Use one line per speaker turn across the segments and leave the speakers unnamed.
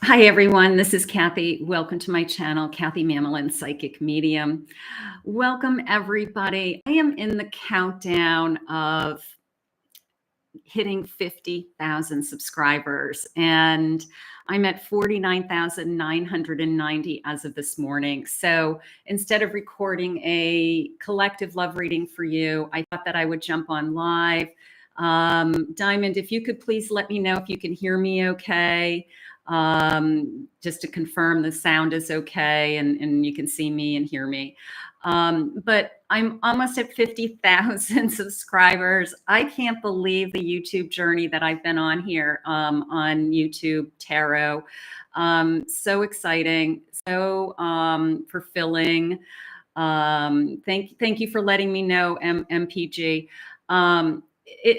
Hi, everyone. This is Kathy. Welcome to my channel, Kathy Mamelin, Psychic Medium. Welcome, everybody. I am in the countdown of hitting 50,000 subscribers, and I'm at 49,990 as of this morning. So instead of recording a collective love reading for you, I thought that I would jump on live. Diamond, if you could please let me know if you can hear me okay. Just to confirm the sound is okay and you can see me and hear me. But I'm almost at 50,000 subscribers. I can't believe the YouTube journey that I've been on here on YouTube Tarot. So exciting, so fulfilling. Thank you for letting me know, MPG.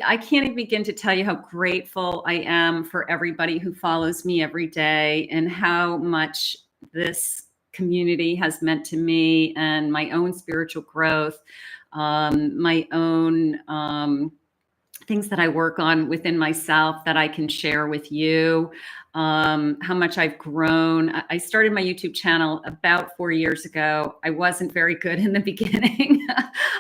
I can't even begin to tell you how grateful I am for everybody who follows me every day and how much this community has meant to me and my own spiritual growth, my own things that I work on within myself that I can share with you, how much I've grown. I started my YouTube channel about 4 years ago. I wasn't very good in the beginning.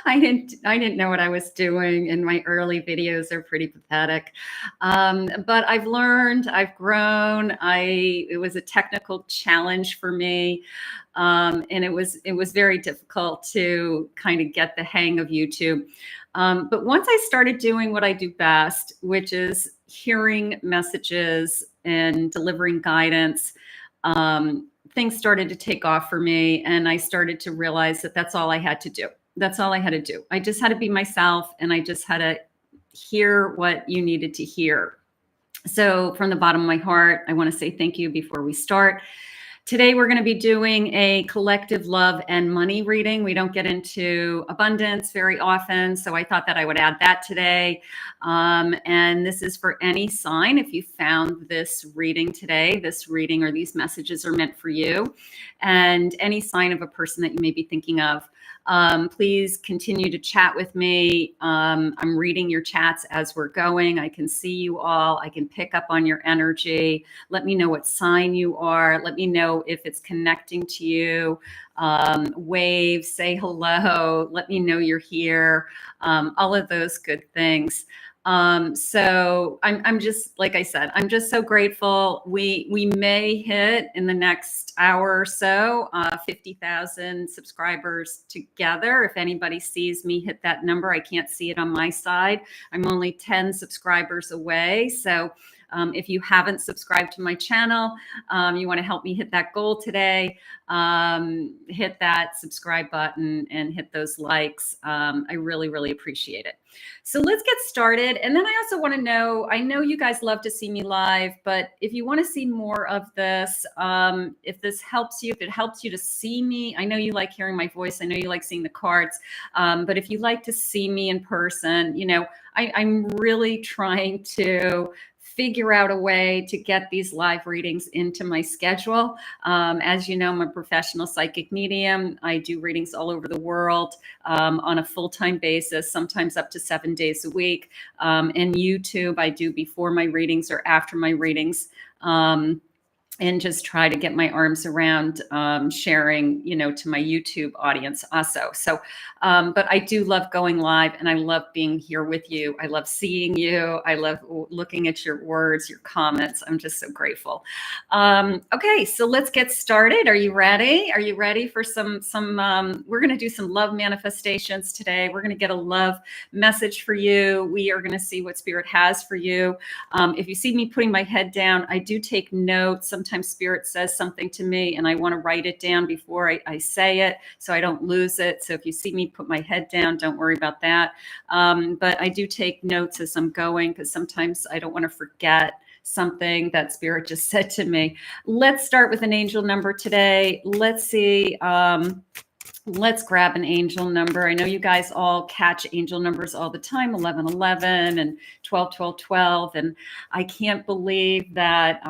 I didn't know what I was doing, and my early videos are pretty pathetic. But I've learned, I've grown. It was a technical challenge for me. And it was very difficult to kind of get the hang of YouTube. But once I started doing what I do best, which is hearing messages and delivering guidance, things started to take off for me. And I started to realize that that's all I had to do. That's all I had to do. I just had to be myself, and I just had to hear what you needed to hear. So from the bottom of my heart, I want to say thank you before we start. Today, we're going to be doing a collective love and money reading. We don't get into abundance very often, so I thought that I would add that today. And this is for any sign. If you found this reading today, this reading or these messages are meant for you, and any sign of a person that you may be thinking of. Please continue to chat with me. I'm reading your chats as we're going. I can see you all. I can pick up on your energy. Let me know what sign you are. Let me know if it's connecting to you. Wave, say hello. Let me know you're here. All of those good things. So I'm just, like I said, I'm just so grateful. We may hit in the next hour or so, 50,000 subscribers together. If anybody sees me hit that number, I can't see it on my side. I'm only 10 subscribers away. So if you haven't subscribed to my channel, you want to help me hit that goal today, hit that subscribe button and hit those likes. I really, really appreciate it. So let's get started. And then I also want to know, I know you guys love to see me live, but if you want to see more of this, if this helps you, if it helps you to see me, I know you like hearing my voice. I know you like seeing the cards. But if you like to see me in person, you know, I'm really trying to figure out a way to get these live readings into my schedule. As you know, I'm a professional psychic medium. I do readings all over the world on a full-time basis, sometimes up to 7 days a week. And YouTube, I do before my readings or after my readings. And just try to get my arms around sharing, you know, to my YouTube audience also. So, but I do love going live, and I love being here with you. I love seeing you. I love looking at your words, your comments. I'm just so grateful. Okay, so let's get started. Are you ready? Are you ready for some we're going to do some love manifestations today. We're going to get a love message for you. We are going to see what Spirit has for you. If you see me putting my head down, I do take notes. Sometimes Spirit says something to me and I want to write it down before I say it so I don't lose it. So if you see me put my head down, don't worry about that. But I do take notes as I'm going because sometimes I don't want to forget something that Spirit just said to me. Let's start with an angel number today. Let's see. Let's grab an angel number. I know you guys all catch angel numbers all the time, 1111 and 121212. And I can't believe that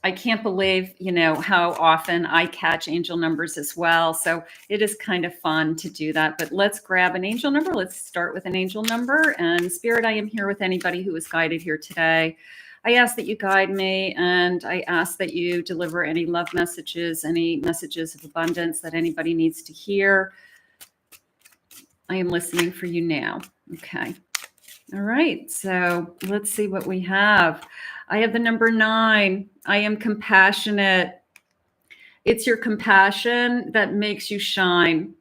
you know, how often I catch angel numbers as well. So it is kind of fun to do that. But let's grab an angel number. Let's start with an angel number. And Spirit, I am here with anybody who is guided here today. I ask that you guide me, and I ask that you deliver any love messages, any messages of abundance that anybody needs to hear. I am listening for you now. Okay. All right. So let's see what we have. I have the number 9. I am compassionate. It's your compassion that makes you shine.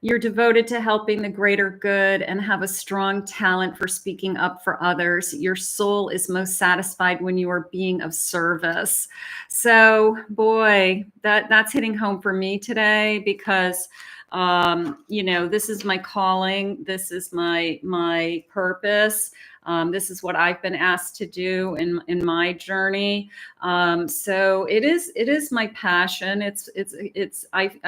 You're devoted to helping the greater good and have a strong talent for speaking up for others. Your soul is most satisfied when you are being of service. So, boy, that's hitting home for me today, because this is my calling. This is my purpose. This is what I've been asked to do in my journey. So it is my passion. I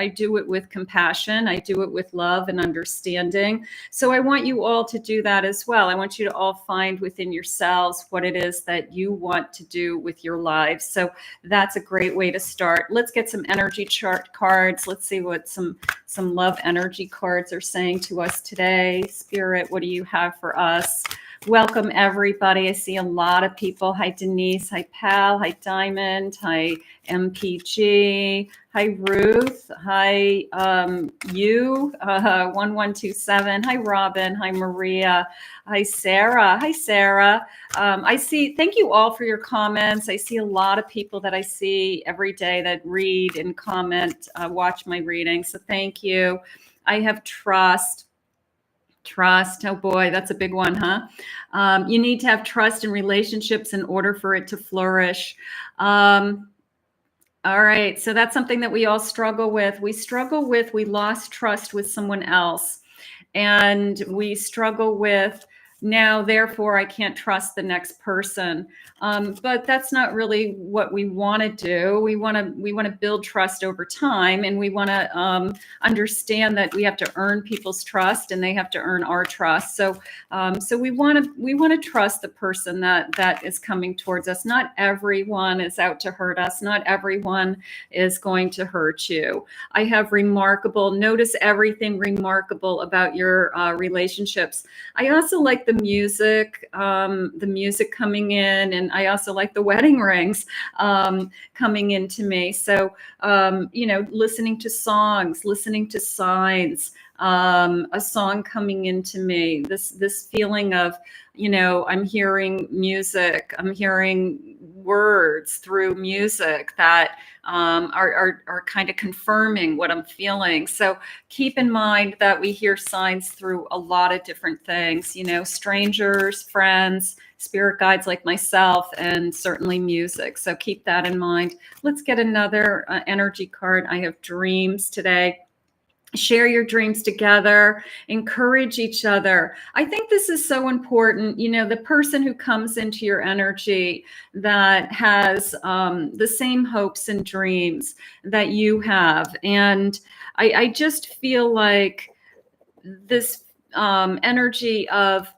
do it with compassion. I do it with love and understanding. So I want you all to do that as well. I want you to all find within yourselves what it is that you want to do with your lives. So that's a great way to start. Let's get some energy chart cards. Let's see what some love energy cards are saying to us today. Spirit, what do you have for us? Welcome, everybody. I see a lot of people. Hi, Denise. Hi, Pal. Hi, Diamond. Hi, MPG. Hi, Ruth. Hi, 1127. Hi, Robin. Hi, Maria. Hi, Sarah. Hi, Sarah. Thank you all for your comments. I see a lot of people that I see every day that read and comment, watch my readings. So thank you. I have trust. Trust. Oh boy, that's a big one, huh? You need to have trust in relationships in order for it to flourish. All right. So that's something that we all struggle with. We lost trust with someone else, and we struggle with, now, therefore, I can't trust the next person. But that's not really what we want to do. We want to build trust over time, and we want to understand that we have to earn people's trust, and they have to earn our trust. So we want to trust the person that is coming towards us. Not everyone is out to hurt us. Not everyone is going to hurt you. I have remarkable. Notice everything remarkable about your relationships. I also like the music coming in, and I also like the wedding rings coming into me. So, listening to songs, listening to signs, a song coming into me, this feeling of, I'm hearing music, I'm hearing words through music that are kind of confirming what I'm feeling. So keep in mind that we hear signs through a lot of different things, strangers, friends, spirit guides like myself, and certainly music. So keep that in mind. Let's get another energy card. I have dreams today. Share your dreams together, encourage each other. I think this is so important. The person who comes into your energy that has the same hopes and dreams that you have. And I just feel like this energy of,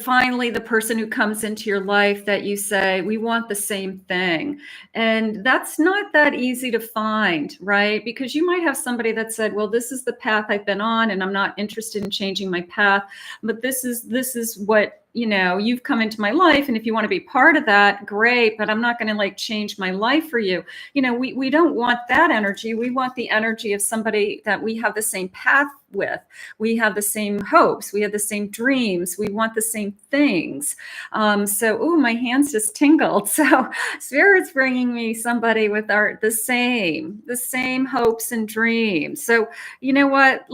finally the person who comes into your life that you say, we want the same thing. And that's not that easy to find, right? Because you might have somebody that said, well, this is the path I've been on, and I'm not interested in changing my path, but this is what, you've come into my life. And if you want to be part of that, great, but I'm not going to change my life for you. We don't want that energy. We want the energy of somebody that we have the same path with. We have the same hopes. We have the same dreams. We want the same things. My hands just tingled. So Spirit's bringing me somebody with the same hopes and dreams. So you know what?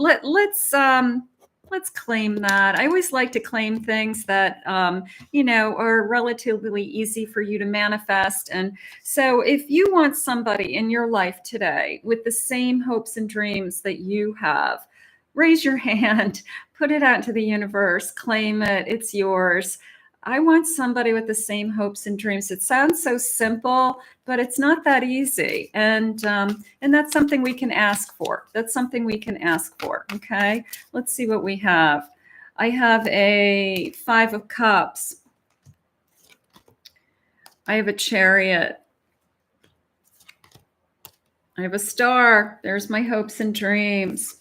Let's claim that. I always like to claim things that, are relatively easy for you to manifest. And so if you want somebody in your life today with the same hopes and dreams that you have, raise your hand, put it out into the universe, claim it, it's yours. I want somebody with the same hopes and dreams. It sounds so simple, but it's not that easy. And that's something we can ask for. Okay, let's see what we have. I have a 5 of Cups. I have a Chariot. I have a Star. There's my hopes and dreams.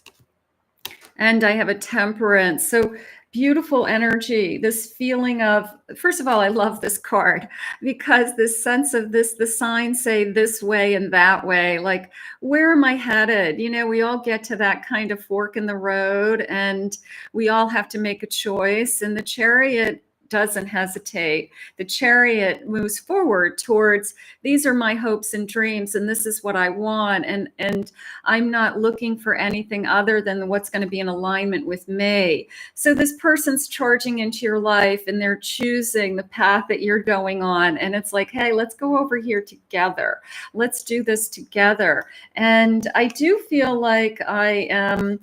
And I have a Temperance. So beautiful energy, this feeling of, first of all, I love this card because this sense of this, the signs say this way and that way, like, where am I headed? You know, we all get to that kind of fork in the road and we all have to make a choice. And the Chariot doesn't hesitate. The Chariot moves forward towards, these are my hopes and dreams, and this is what I want. And I'm not looking for anything other than what's going to be in alignment with me. So this person's charging into your life and they're choosing the path that you're going on. And it's like, hey, let's go over here together. Let's do this together. And I do feel like I've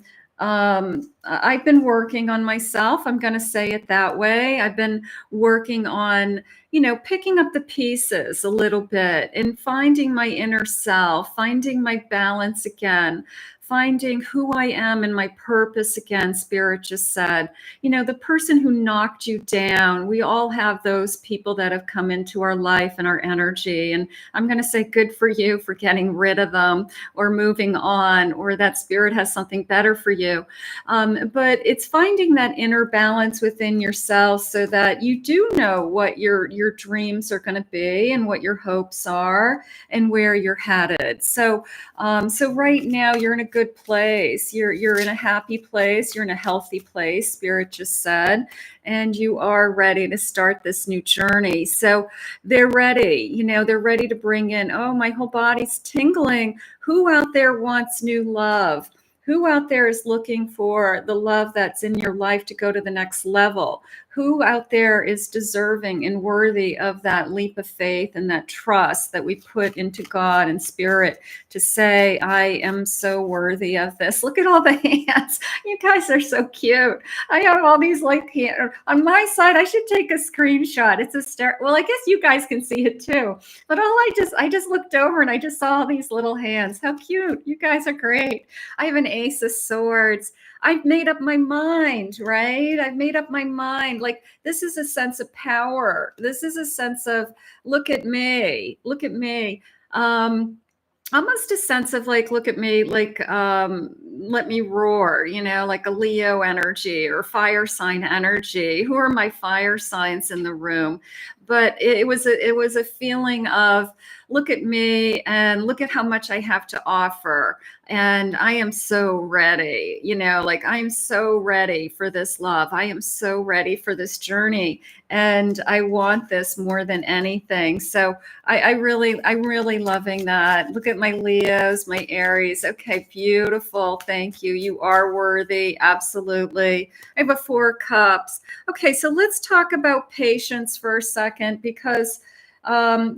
been working on myself. I'm going to say it that way. I've been working on, you know, picking up the pieces a little bit and finding my inner self, finding my balance again, finding who I am and my purpose again. Spirit just said, you know, the person who knocked you down, we all have those people that have come into our life and our energy. And I'm going to say good for you for getting rid of them or moving on, or that spirit has something better for you. But it's finding that inner balance within yourself so that you do know what your dreams are going to be and what your hopes are and where you're headed. So right now you're in a good place. You're in a happy place. You're in a healthy place, Spirit just said, and you are ready to start this new journey. So they're ready. You know, they're ready to bring in, oh, my whole body's tingling. Who out there wants new love? Who out there is looking for the love that's in your life to go to the next level? Who out there is deserving and worthy of that leap of faith and that trust that we put into God and Spirit to say, I am so worthy of this. Look at all the hands. You guys are so cute. I have all these like hands. On my side, I should take a screenshot. It's a start. Well, I guess you guys can see it too. But I just looked over and I just saw all these little hands. How cute. You guys are great. I have an Ace of Swords. I've made up my mind, right? I've made up my mind. Like, this is a sense of power. This is a sense of, look at me, look at me. Almost a sense of like, look at me, like, let me roar, you know, like a Leo energy or fire sign energy. Who are my fire signs in the room? But it was a feeling of, look at me and look at how much I have to offer. And I am so ready, you know, like I'm so ready for this love. I am so ready for this journey. And I want this more than anything. So I'm really loving that. Look at my Leos, my Aries. Okay, beautiful. Thank you. You are worthy. Absolutely. I have a 4 cups. Okay, so let's talk about patience for a second, because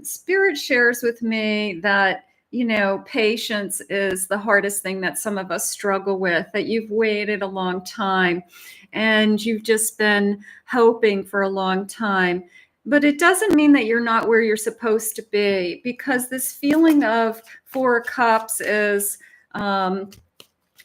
Spirit shares with me that, you know, patience is the hardest thing that some of us struggle with, that you've waited a long time and you've just been hoping for a long time. But it doesn't mean that you're not where you're supposed to be, because this feeling of 4 cups is,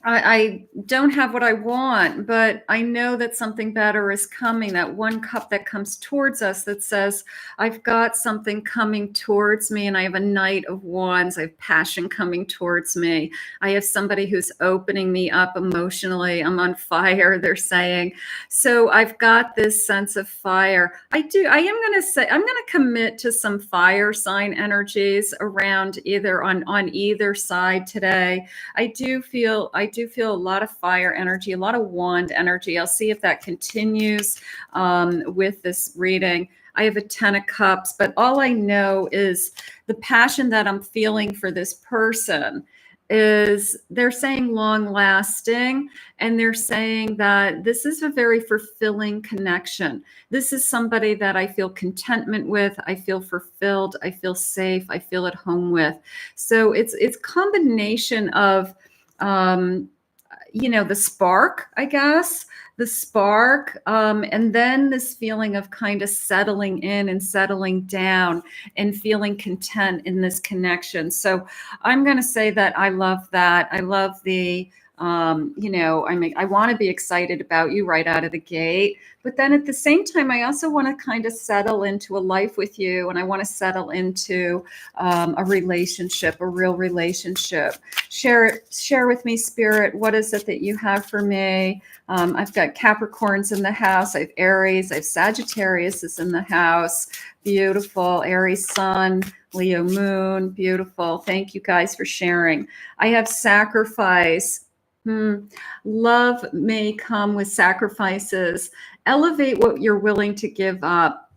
I don't have what I want, but I know that something better is coming. That 1 cup that comes towards us that says, I've got something coming towards me, and I have a Knight of Wands. I have passion coming towards me. I have somebody who's opening me up emotionally. I'm on fire, they're saying. So I've got this sense of fire. I'm going to commit to some fire sign energies around either on either side today. I do feel a lot of fire energy, a lot of wand energy. I'll see if that continues with this reading. I have a 10 of cups, but all I know is the passion that I'm feeling for this person is, they're saying long lasting, and they're saying that this is a very fulfilling connection. This is somebody that I feel contentment with, I feel fulfilled, I feel safe, I feel at home with. So it's combination of you know, the spark, I guess, the spark, and then this feeling of kind of settling in and settling down and feeling content in this connection. So I'm going to say that I love that. I love the I want to be excited about you right out of the gate. But then at the same time, I also want to kind of settle into a life with you, and I want to settle into a relationship, a real relationship. Share with me, Spirit. What is it that you have for me? I've got Capricorns in the house. I have Aries. I have Sagittarius is in the house. Beautiful. Aries Sun, Leo Moon. Beautiful. Thank you guys for sharing. I have sacrifice. Love may come with sacrifices. Elevate what you're willing to give up.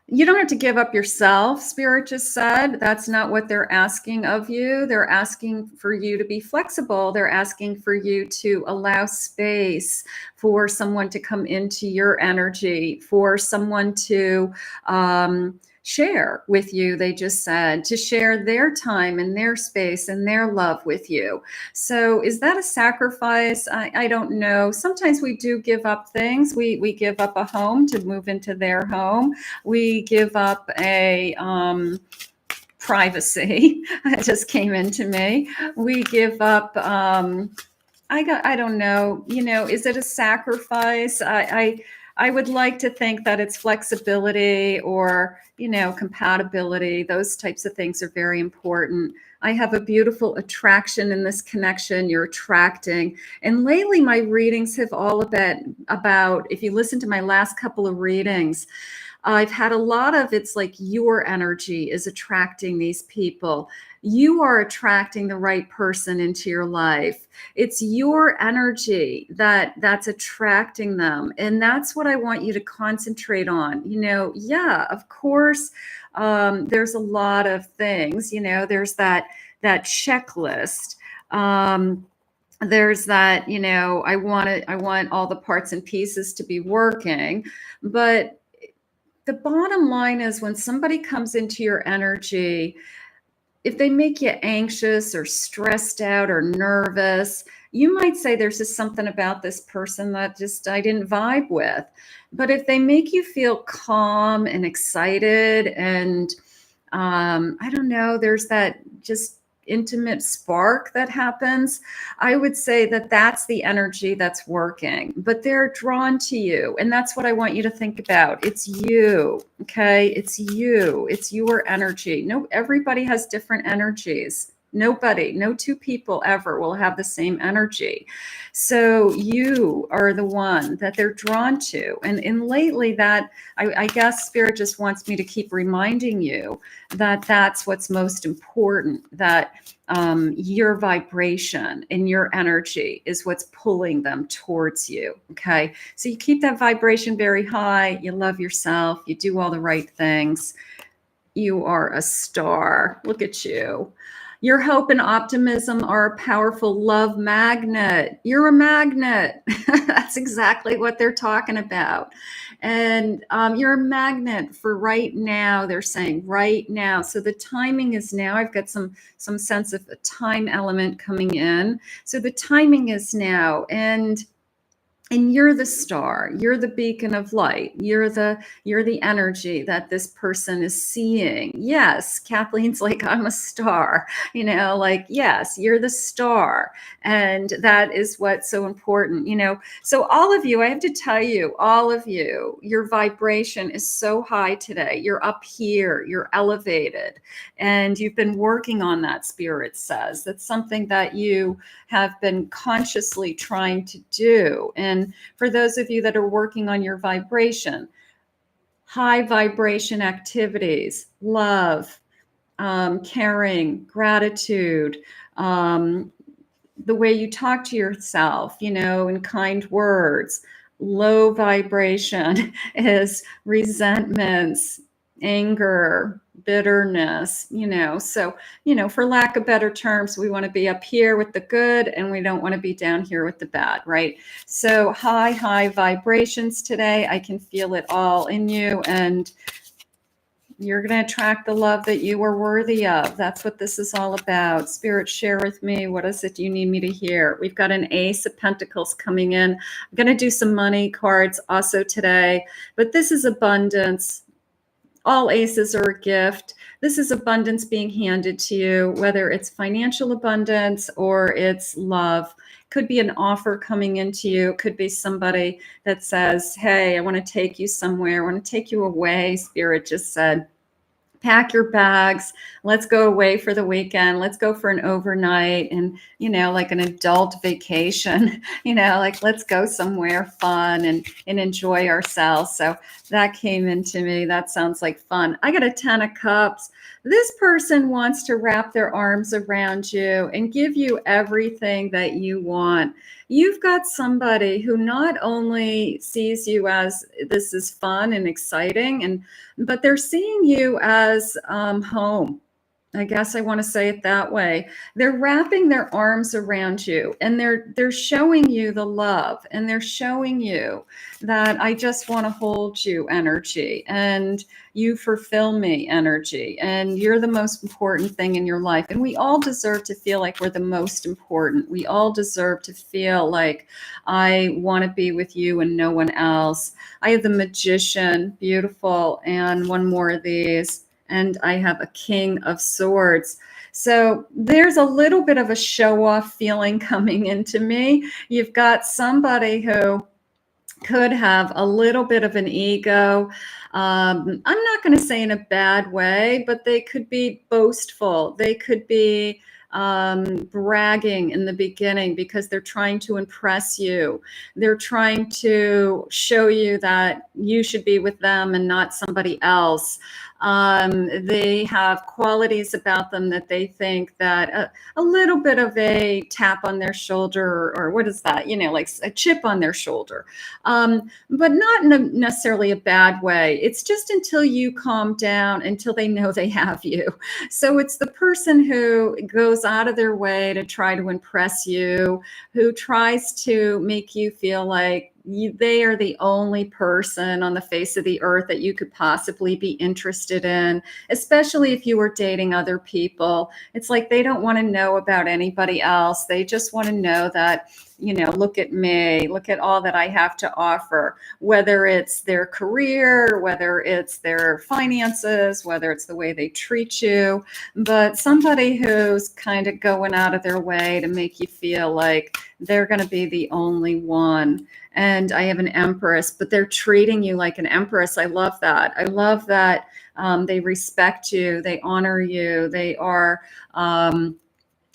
You don't have to give up yourself, Spirit just said. That's not what they're asking of you. They're asking for you to be flexible. They're asking for you to allow space for someone to come into your energy, for someone to share with you, they just said, to share their time and their space and their love with you. So is that a sacrifice? I don't know. Sometimes we do give up things. We give up a home to move into their home. We give up a privacy. It just came into me. We give up I don't know, is it a sacrifice? I would like to think that it's flexibility or, compatibility. Those types of things are very important. I have a beautiful attraction in this connection. You're attracting. And lately my readings have all about, if you listen to my last couple of readings, I've had a lot of, it's like your energy is attracting these people. You are attracting the right person into your life. It's your energy that's attracting them. And that's what I want you to concentrate on. Yeah, of course, there's a lot of things, there's that checklist. There's that, I want all the parts and pieces to be working, but the bottom line is when somebody comes into your energy, if they make you anxious or stressed out or nervous, you might say there's just something about this person that just I didn't vibe with. But if they make you feel calm and excited and I don't know, there's that just intimate spark that happens, I would say that that's the energy that's working, but they're drawn to you. And that's what I want you to think about. It's you. Okay. It's you. It's your energy. No, everybody has different energies. No two people ever will have the same energy. So you are the one that they're drawn to. And lately that, I guess Spirit just wants me to keep reminding you that that's what's most important, that your vibration and your energy is what's pulling them towards you. Okay. So you keep that vibration very high. You love yourself. You do all the right things. You are a star. Look at you. Your hope and optimism are a powerful love magnet. You're a magnet. That's exactly what they're talking about. And you're a magnet for right now. They're saying right now. So the timing is now. I've got some sense of a time element coming in. So the timing is now. And you're the star, you're the beacon of light, you're the energy that this person is seeing. Yes, Kathleen's like, I'm a star, yes, you're the star. And that is what's so important, So all of you, I have to tell you, all of you, your vibration is so high today. You're up here, you're elevated, and you've been working on that, Spirit says. That's something that you have been consciously trying to do. And for those of you that are working on your vibration, high vibration activities, love, caring, gratitude, the way you talk to yourself, in kind words. Low vibration is resentments, anger, bitterness, so, for lack of better terms, we want to be up here with the good and we don't want to be down here with the bad, right? So high vibrations today. I can feel it all in you, and you're going to attract the love that you are worthy of. That's what this is all about. Spirit, share with me. What is it you need me to hear? We've got an Ace of Pentacles coming in. I'm going to do some money cards also today, but this is abundance. All aces are a gift. This is abundance being handed to you, whether it's financial abundance or it's love. Could be an offer coming into you. Could be somebody that says, hey, I want to take you somewhere. I want to take you away. Spirit just said, pack your bags. Let's go away for the weekend. Let's go for an overnight and, like an adult vacation, like let's go somewhere fun and enjoy ourselves. So that came into me. That sounds like fun. I got a 10 of cups. This person wants to wrap their arms around you and give you everything that you want. You've got somebody who not only sees you as this is fun and exciting, but they're seeing you as home. I guess I want to say it that way. They're wrapping their arms around you and they're showing you the love, and they're showing you that I just want to hold you energy, and you fulfill me energy, and you're the most important thing in your life. And we all deserve to feel like we're the most important. We all deserve to feel like I want to be with you and no one else. I have the Magician, beautiful, and one more of these. And I have a King of Swords. So there's a little bit of a show-off feeling coming into me. You've got somebody who could have a little bit of an ego. I'm not going to say in a bad way, but they could be boastful. They could be bragging in the beginning because they're trying to impress you. They're trying to show you that you should be with them and not somebody else. They have qualities about them that they think that a little bit of a tap on their shoulder, or what is that? Like a chip on their shoulder, but not in necessarily a bad way. It's just until you calm down, until they know they have you. So it's the person who goes out of their way to try to impress you, who tries to make you feel like they are the only person on the face of the earth that you could possibly be interested in, especially if you were dating other people. It's like they don't want to know about anybody else. They just want to know that, look at me, look at all that I have to offer, whether it's their career, whether it's their finances, whether it's the way they treat you. But somebody who's kind of going out of their way to make you feel like they're going to be the only one. And I have an Empress, but they're treating you like an Empress. I love that. I love that they respect you. They honor you. They are,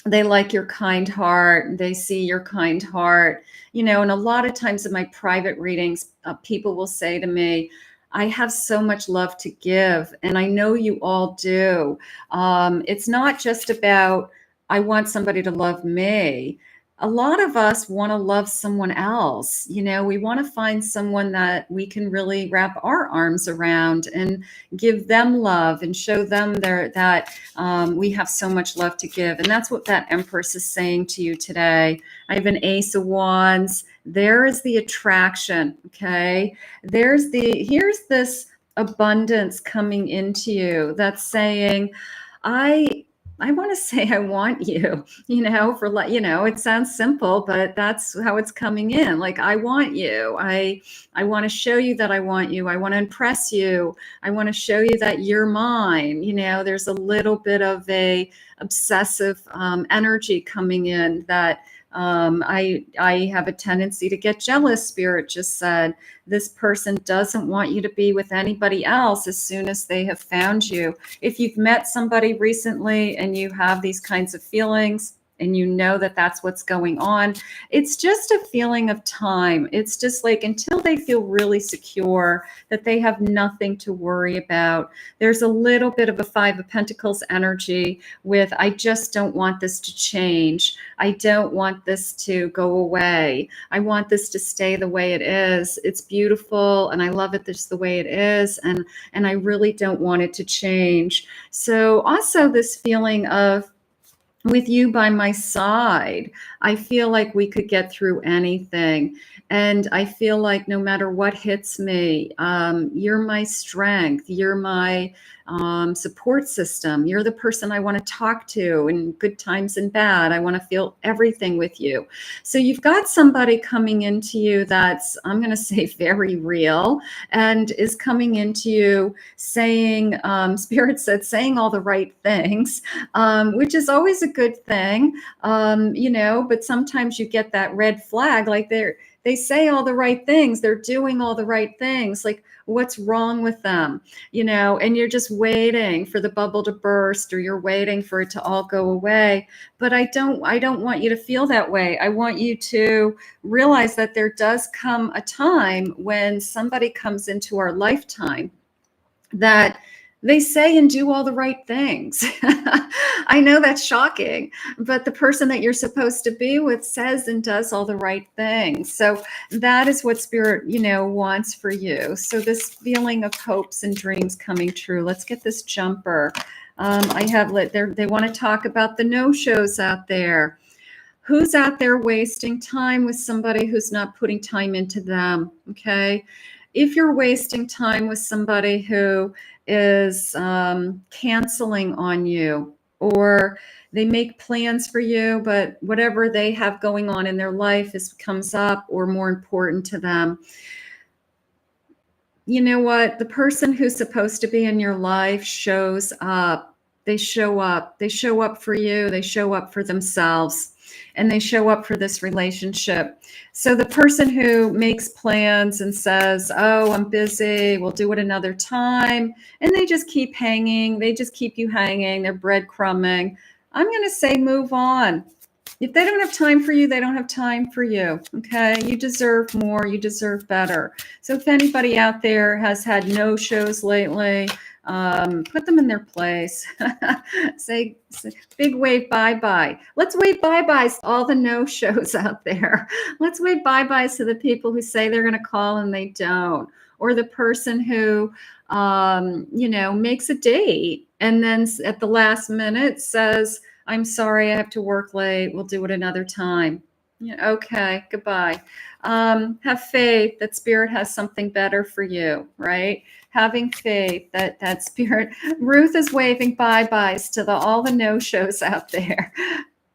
they like your kind heart. They see your kind heart. And a lot of times in my private readings, people will say to me, I have so much love to give. And I know you all do. It's not just about, I want somebody to love me. A lot of us want to love someone else. We want to find someone that we can really wrap our arms around and give them love and show them that we have so much love to give. And that's what that Empress is saying to you today. I have an Ace of Wands. There is the attraction. Okay. Here's this abundance coming into you that's saying, I want to say I want you, it sounds simple, but that's how it's coming in. Like, I want you. I want to show you that I want you. I want to impress you. I want to show you that you're mine. There's a little bit of a obsessive energy coming in that I have a tendency to get jealous. Spirit just said, this person doesn't want you to be with anybody else as soon as they have found you. If you've met somebody recently and you have these kinds of feelings, and you know that that's what's going on, it's just a feeling of time. It's just like until they feel really secure that they have nothing to worry about. There's a little bit of a Five of Pentacles energy with, I just don't want this to change. I don't want this to go away. I want this to stay the way it is. It's beautiful and I love it just the way it is. And I really don't want it to change. So also this feeling of, with you by my side, I feel like we could get through anything. And I feel like no matter what hits me, you're my strength. You're my support system. You're the person I want to talk to in good times and bad. I want to feel everything with you. So you've got somebody coming into you that's, I'm going to say, very real, and is coming into you saying, Spirit said, saying all the right things, which is always a good thing, but sometimes you get that red flag, like they say all the right things, they're doing all the right things, like what's wrong with them, and you're just waiting for the bubble to burst, or you're waiting for it to all go away. But I don't want you to feel that way. I want you to realize that there does come a time when somebody comes into our lifetime that they say and do all the right things. I know that's shocking, but the person that you're supposed to be with says and does all the right things. So that is what Spirit, wants for you. So this feeling of hopes and dreams coming true. Let's get this jumper. I have they want to talk about the no-shows out there. Who's out there wasting time with somebody who's not putting time into them? Okay. If you're wasting time with somebody who is canceling on you, or they make plans for you, but whatever they have going on in their life comes up or more important to them, you know what? The person who's supposed to be in your life shows up. They show up. They show up for you. They show up for themselves. And they show up for this relationship. So the person who makes plans and says, oh, I'm busy, we'll do it another time, and they just keep hanging, they just keep you hanging, they're breadcrumbing, I'm going to say move on. If they don't have time for you, they don't have time for you. Okay. You deserve more. You deserve better. So if anybody out there has had no shows lately, put them in their place. say big wave bye-bye. Let's wave bye-byes to all the no-shows out there. Let's wave bye-byes to the people who say they're going to call and they don't. Or the person who, makes a date and then at the last minute says, I'm sorry, I have to work late. We'll do it another time. Yeah, okay, goodbye. Have faith that Spirit has something better for you, right? Having faith that Spirit. Ruth is waving bye-byes to all the no-shows out there.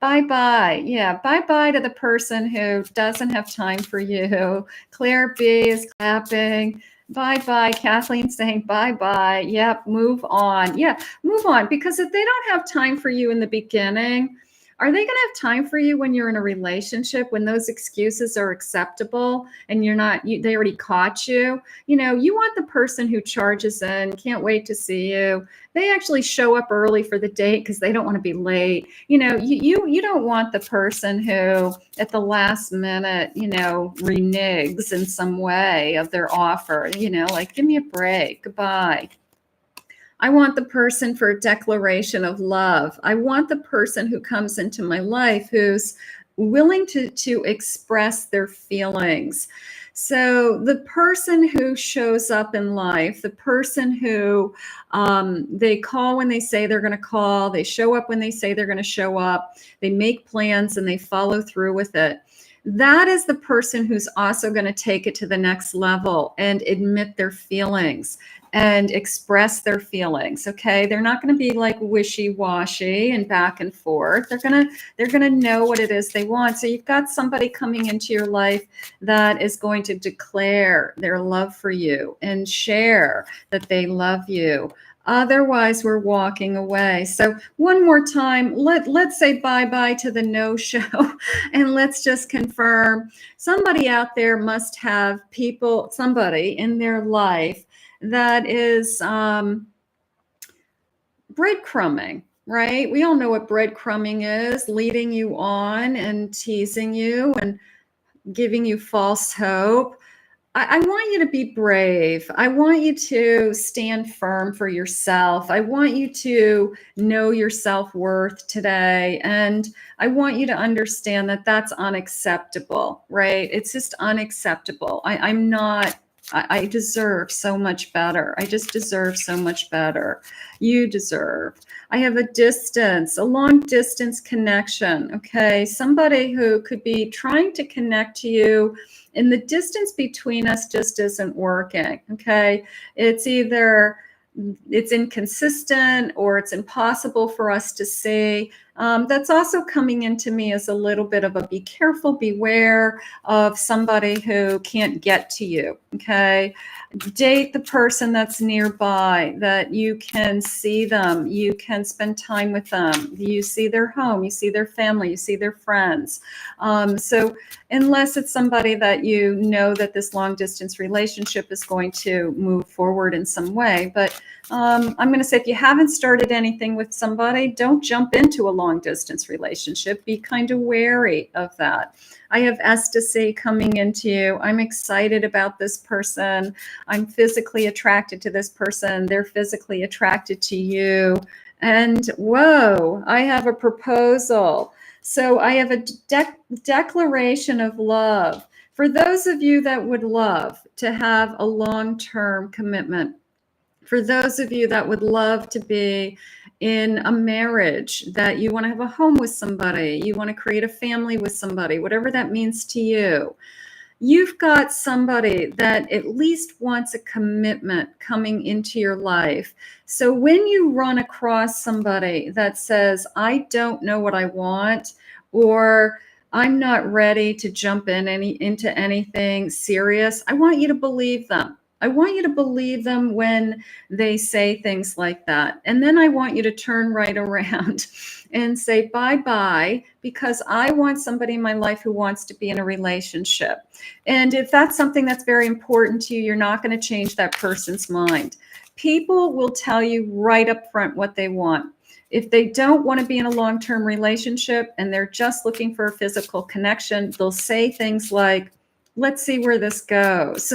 Bye-bye. Yeah, bye-bye to the person who doesn't have time for you. Claire B is clapping. Bye-bye. Kathleen saying bye-bye. Yep, move on. Yeah, move on. Because if they don't have time for you in the beginning, are they going to have time for you when you're in a relationship, when those excuses are acceptable and they already caught you? You want the person who charges in, can't wait to see you. They actually show up early for the date because they don't want to be late. You don't want the person who at the last minute, reneges in some way of their offer, like, give me a break, goodbye. I want the person for a declaration of love. I want the person who comes into my life who's willing to express their feelings. So the person who shows up in life, the person who they call when they say they're going to call, they show up when they say they're going to show up, they make plans and they follow through with it. That is the person who's also going to take it to the next level and admit their feelings and express their feelings. Okay. They're not going to be like wishy-washy and back and forth. They're going to know what it is they want. So you've got somebody coming into your life that is going to declare their love for you and share that they love you. Otherwise, we're walking away. So one more time, let's say bye-bye to the no-show, and let's just confirm somebody out there must have somebody in their life that is breadcrumbing, right? We all know what breadcrumbing is, leading you on and teasing you and giving you false hope. I want you to be brave. I want you to stand firm for yourself. I want you to know your self-worth today. And I want you to understand that that's unacceptable, right? It's just unacceptable. I deserve so much better. I just deserve so much better. You deserve. I have a long distance connection. Okay. Somebody who could be trying to connect to you, and the distance between us just isn't working. Okay. It's either it's inconsistent or it's impossible for us to see. That's also coming into me as a little bit of a be careful, beware of somebody who can't get to you. Okay. Date the person that's nearby, that you can see them, you can spend time with them, you see their home, you see their family, you see their friends. So unless it's somebody that you know that this long distance relationship is going to move forward in some way. But I'm going to say, if you haven't started anything with somebody, don't jump into a long distance relationship. Be kind of wary of that. I have ecstasy coming into you. I'm excited about this person. I'm physically attracted to this person. They're physically attracted to you. And whoa, I have a proposal. So I have a declaration of love. For those of you that would love to have a long-term commitment, for those of you that would love to be in a marriage, that you want to have a home with somebody, you want to create a family with somebody, whatever that means to you, you've got somebody that at least wants a commitment coming into your life. So when you run across somebody that says, I don't know what I want, or I'm not ready to jump into anything serious, I want you to believe them. I want you to believe them when they say things like that. And then I want you to turn right around and say bye-bye, because I want somebody in my life who wants to be in a relationship. And if that's something that's very important to you, you're not going to change that person's mind. People will tell you right up front what they want. If they don't want to be in a long-term relationship and they're just looking for a physical connection, they'll say things like, let's see where this goes.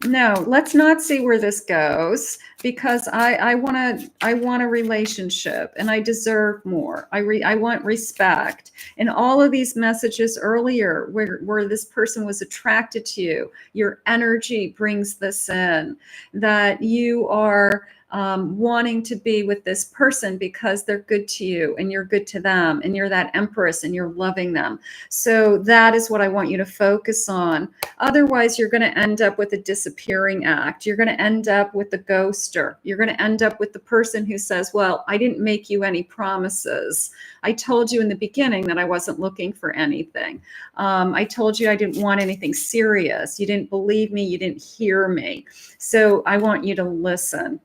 No, let's not see where this goes, because I want a relationship and I deserve more. I want respect. And all of these messages earlier where this person was attracted to you, your energy brings this in, that you are wanting to be with this person because they're good to you and you're good to them and you're that empress and you're loving them. So that is what I want you to focus on. Otherwise, you're going to end up with a disappearing act. You're going to end up with the ghoster. You're going to end up with the person who says, well, I didn't make you any promises. I told you in the beginning that I wasn't looking for anything. I told you I didn't want anything serious. You didn't believe me. You didn't hear me. So I want you to listen.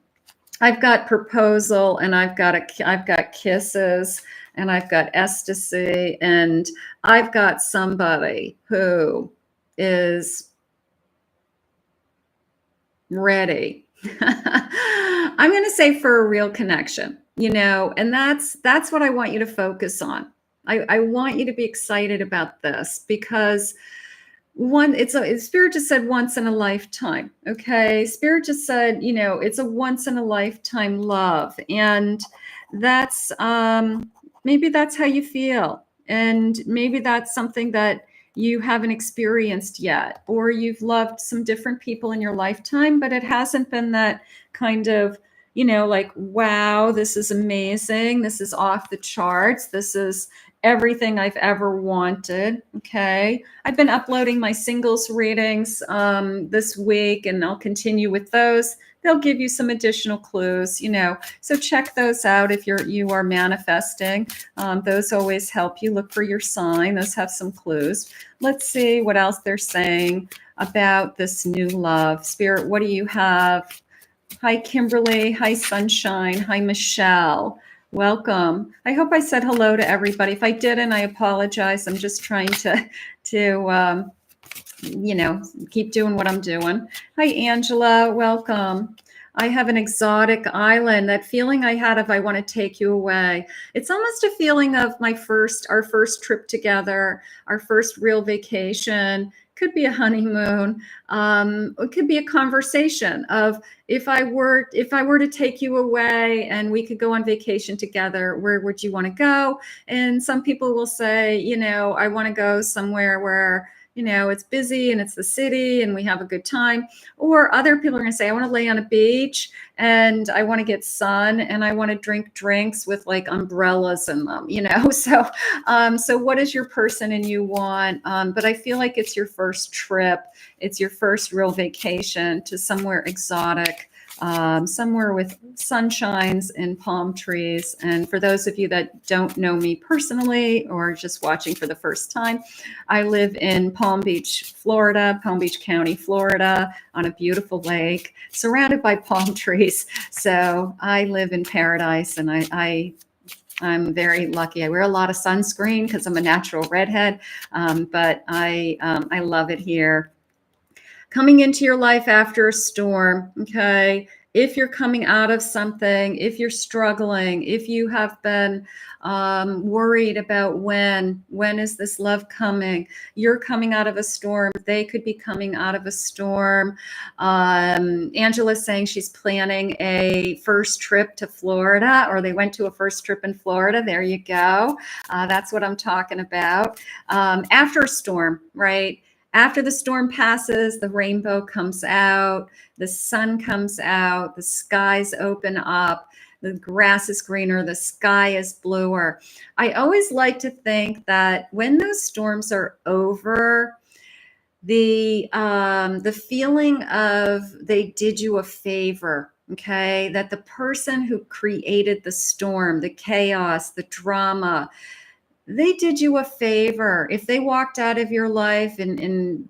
I've got proposal, and I've got kisses, and I've got ecstasy, and I've got somebody who is ready. I'm going to say for a real connection, and that's what I want you to focus on. I want you to be excited about this, because Spirit just said once in a lifetime. Okay. Spirit just said, it's a once in a lifetime love. And that's, maybe that's how you feel. And maybe that's something that you haven't experienced yet, or you've loved some different people in your lifetime, but it hasn't been that kind of, like, wow, this is amazing. This is off the charts. This is everything I've ever wanted. Okay. I've been uploading my singles readings this week, and I'll continue with those. They'll give you some additional clues, so check those out if you are manifesting. Those always help you. Look for your sign. Those have some clues. Let's see what else they're saying about this new love. Spirit, what do you have? Hi, Kimberly. Hi, Sunshine. Hi, Michelle. Welcome. I hope I said hello to everybody. If I didn't, I apologize. I'm just trying to keep doing what I'm doing. Hi, Angela. Welcome. I have an exotic island. That feeling I had of I want to take you away. It's almost a feeling of our first trip together, our first real vacation. Could be a honeymoon. It could be a conversation of, if I were to take you away and we could go on vacation together, where would you want to go? And some people will say, I want to go somewhere where, it's busy and it's the city and we have a good time. Or other people are going to say, I want to lay on a beach and I want to get sun and I want to drink drinks with like umbrellas in them, So what is your person and you want? But I feel like it's your first trip. It's your first real vacation to somewhere exotic. somewhere with sunshines and palm trees. And for those of you that don't know me personally or just watching for the first time, I live in Palm Beach, Florida, Palm Beach County, Florida, on a beautiful lake surrounded by palm trees. So I live in paradise, and I'm very lucky. I wear a lot of sunscreen because I'm a natural redhead, but I love it here. Coming into your life after a storm, okay? If you're coming out of something, if you're struggling, if you have been worried about when is this love coming, you're coming out of a storm. They could be coming out of a storm. Angela's saying she's planning a first trip to Florida, or they went to a first trip in Florida. There you go. That's what I'm talking about. After a storm, right? After the storm passes, the rainbow comes out, the sun comes out, the skies open up, the grass is greener, the sky is bluer. I always like to think that when those storms are over, the feeling of they did you a favor, okay, that the person who created the storm, the chaos, the drama, they did you a favor. If they walked out of your life and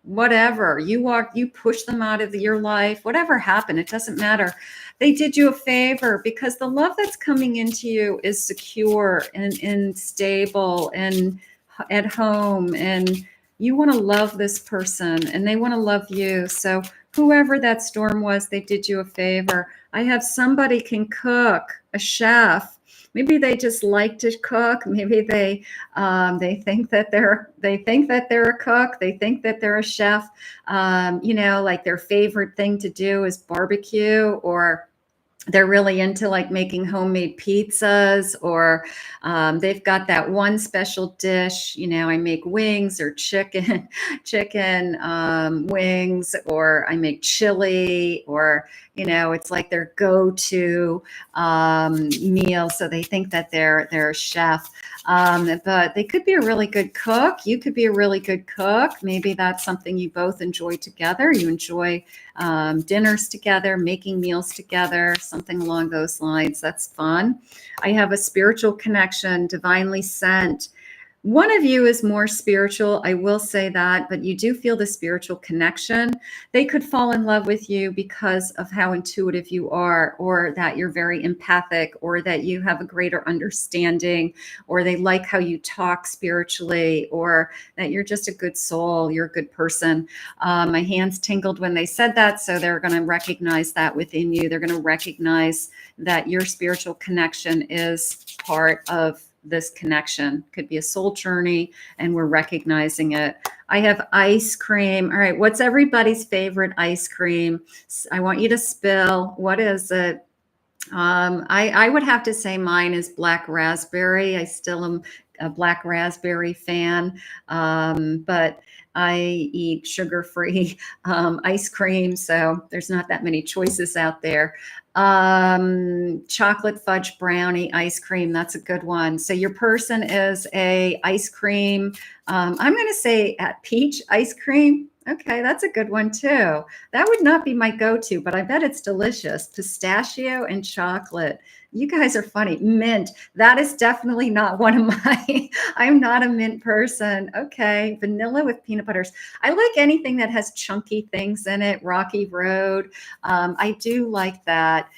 whatever, you pushed them out of your life, whatever happened, it doesn't matter. They did you a favor, because the love that's coming into you is secure and stable and at home. And you want to love this person and they want to love you. So whoever that storm was, they did you a favor. I have somebody can cook, a chef. Maybe they just like to cook. Maybe they think that they're a cook. They think that they're a chef. Like their favorite thing to do is barbecue, or they're really into like making homemade pizzas, or they've got that one special dish. I make wings or chicken wings, or I make chili, or it's like their go-to meal. So they think that they're a chef, but they could be a really good cook. You could be a really good cook. Maybe that's something you both enjoy together. You enjoy dinners together, making meals together, something along those lines. That's fun. I have a spiritual connection, divinely sent. One of you is more spiritual, I will say that, but you do feel the spiritual connection. They could fall in love with you because of how intuitive you are, or that you're very empathic, or that you have a greater understanding, or they like how you talk spiritually, or that you're just a good soul, you're a good person. My hands tingled when they said that, so they're going to recognize that within you. They're going to recognize that your spiritual connection is part of this connection. Could be a soul journey, and we're recognizing it. I have ice cream. All right, what's everybody's favorite ice cream? I want you to spill. What is it? I would have to say mine is black raspberry. I still am a black raspberry fan, but I eat sugar-free ice cream, so there's not that many choices out there. Chocolate fudge brownie ice cream, that's a good one. So your person is a ice cream. I'm going to say at peach ice cream. Okay, that's a good one too. That would not be my go-to, but I bet it's delicious. Pistachio and chocolate. You guys are funny. Mint. That is definitely not one of my, I'm not a mint person. Okay. Vanilla with peanut butters. I like anything that has chunky things in it. Rocky Road. I do like that.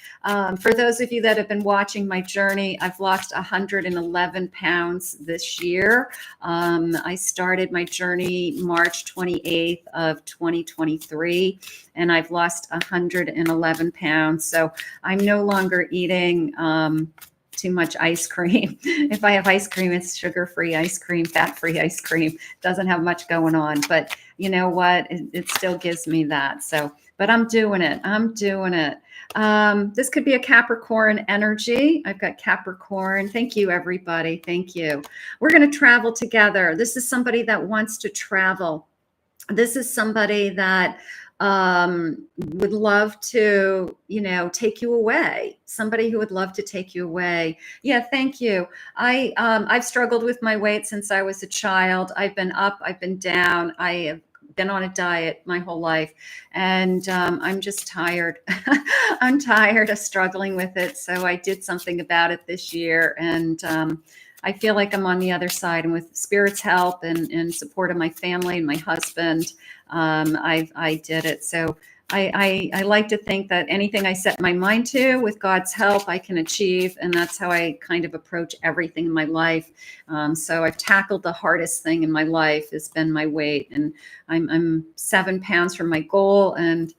For those of you that have been watching my journey, I've lost 111 pounds this year. I started my journey March 28th of 2023, and I've lost 111 pounds. So I'm no longer eating too much ice cream. If I have ice cream, it's sugar-free ice cream, fat-free ice cream. Doesn't have much going on, but you know what? It still gives me that. So, but I'm doing it. I'm doing it. This could be a Capricorn energy. I've got Capricorn. Thank you, everybody. Thank you. We're going to travel together. This is somebody that wants to travel. This is somebody that would love to, take you away. Somebody who would love to take you away. Yeah, thank you. I've struggled with my weight since I was a child. I've been up, I've been down. I have been on a diet my whole life, and I'm just tired. I'm tired of struggling with it. So I did something about it this year, and I feel like I'm on the other side. And with Spirit's help and support of my family and my husband, I did it. So I like to think that anything I set my mind to, with God's help, I can achieve. And that's how I kind of approach everything in my life. So I've tackled the hardest thing in my life has been my weight. And I'm 7 pounds from my goal. And,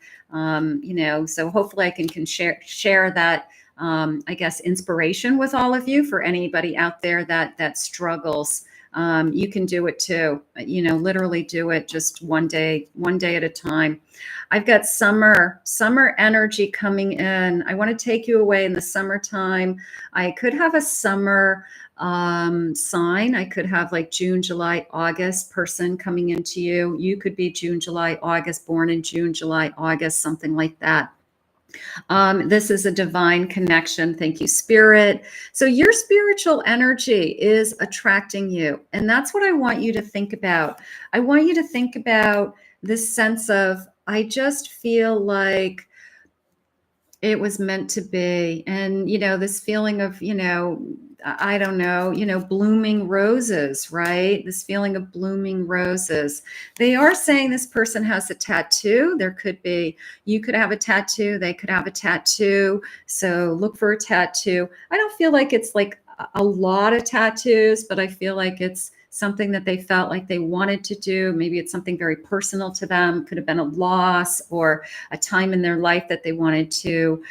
so hopefully I can share that, I guess, inspiration with all of you. For anybody out there that struggles. You can do it too. Literally do it just one day at a time. I've got summer energy coming in. I want to take you away in the summertime. I could have a summer sign. I could have like June, July, August person coming into you. You could be June, July, August, born in June, July, August, something like that. This is a divine connection. Thank you, Spirit. So your spiritual energy is attracting you. And that's what I want you to think about. I want you to think about this sense of, I just feel like it was meant to be. And, this feeling of, I don't know, blooming roses, right? This feeling of blooming roses. They are saying this person has a tattoo. There could be, you could have a tattoo. They could have a tattoo. So look for a tattoo. I don't feel like it's like a lot of tattoos, but I feel like it's something that they felt like they wanted to do. Maybe it's something very personal to them. Could have been a loss or a time in their life that they wanted to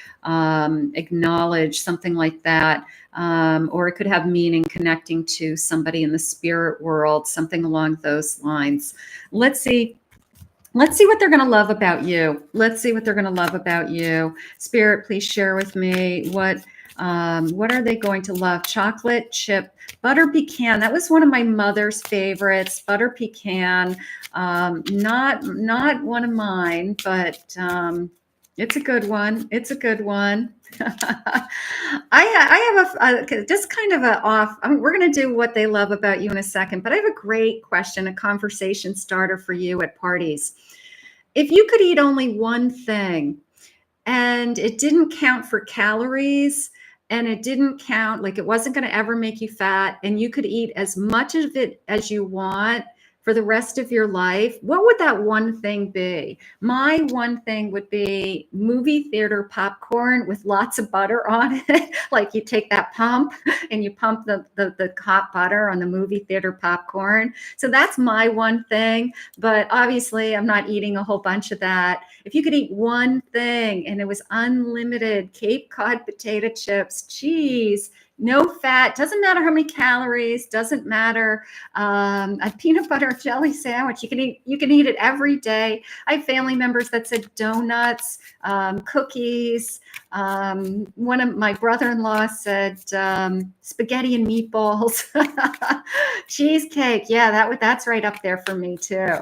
acknowledge, something like that. Or it could have meaning connecting to somebody in the spirit world, something along those lines. Let's see what they're going to love about you. Let's see what they're going to love about you. Spirit, please share with me what are they going to love? Chocolate chip, butter pecan. That was one of my mother's favorites. Butter pecan, not one of mine, but it's a good one. It's a good one. I have a just kind of a off. We're going to do what they love about you in a second, but I have a great question, a conversation starter for you at parties. If you could eat only one thing, and it didn't count for calories, and it didn't count, like it wasn't going to ever make you fat, and you could eat as much of it as you want for the rest of your life, what would that one thing be? My one thing would be movie theater popcorn with lots of butter on it. Like you take that pump and you pump the hot butter on the movie theater popcorn. So that's my one thing. But obviously I'm not eating a whole bunch of that. If you could eat one thing and it was unlimited, Cape Cod potato chips, cheese, no fat, doesn't matter how many calories, doesn't matter. A peanut butter jelly sandwich, you can eat it every day. I have family members that said donuts, cookies. One of my brother-in-law said spaghetti and meatballs, cheesecake. Yeah, that's right up there for me too.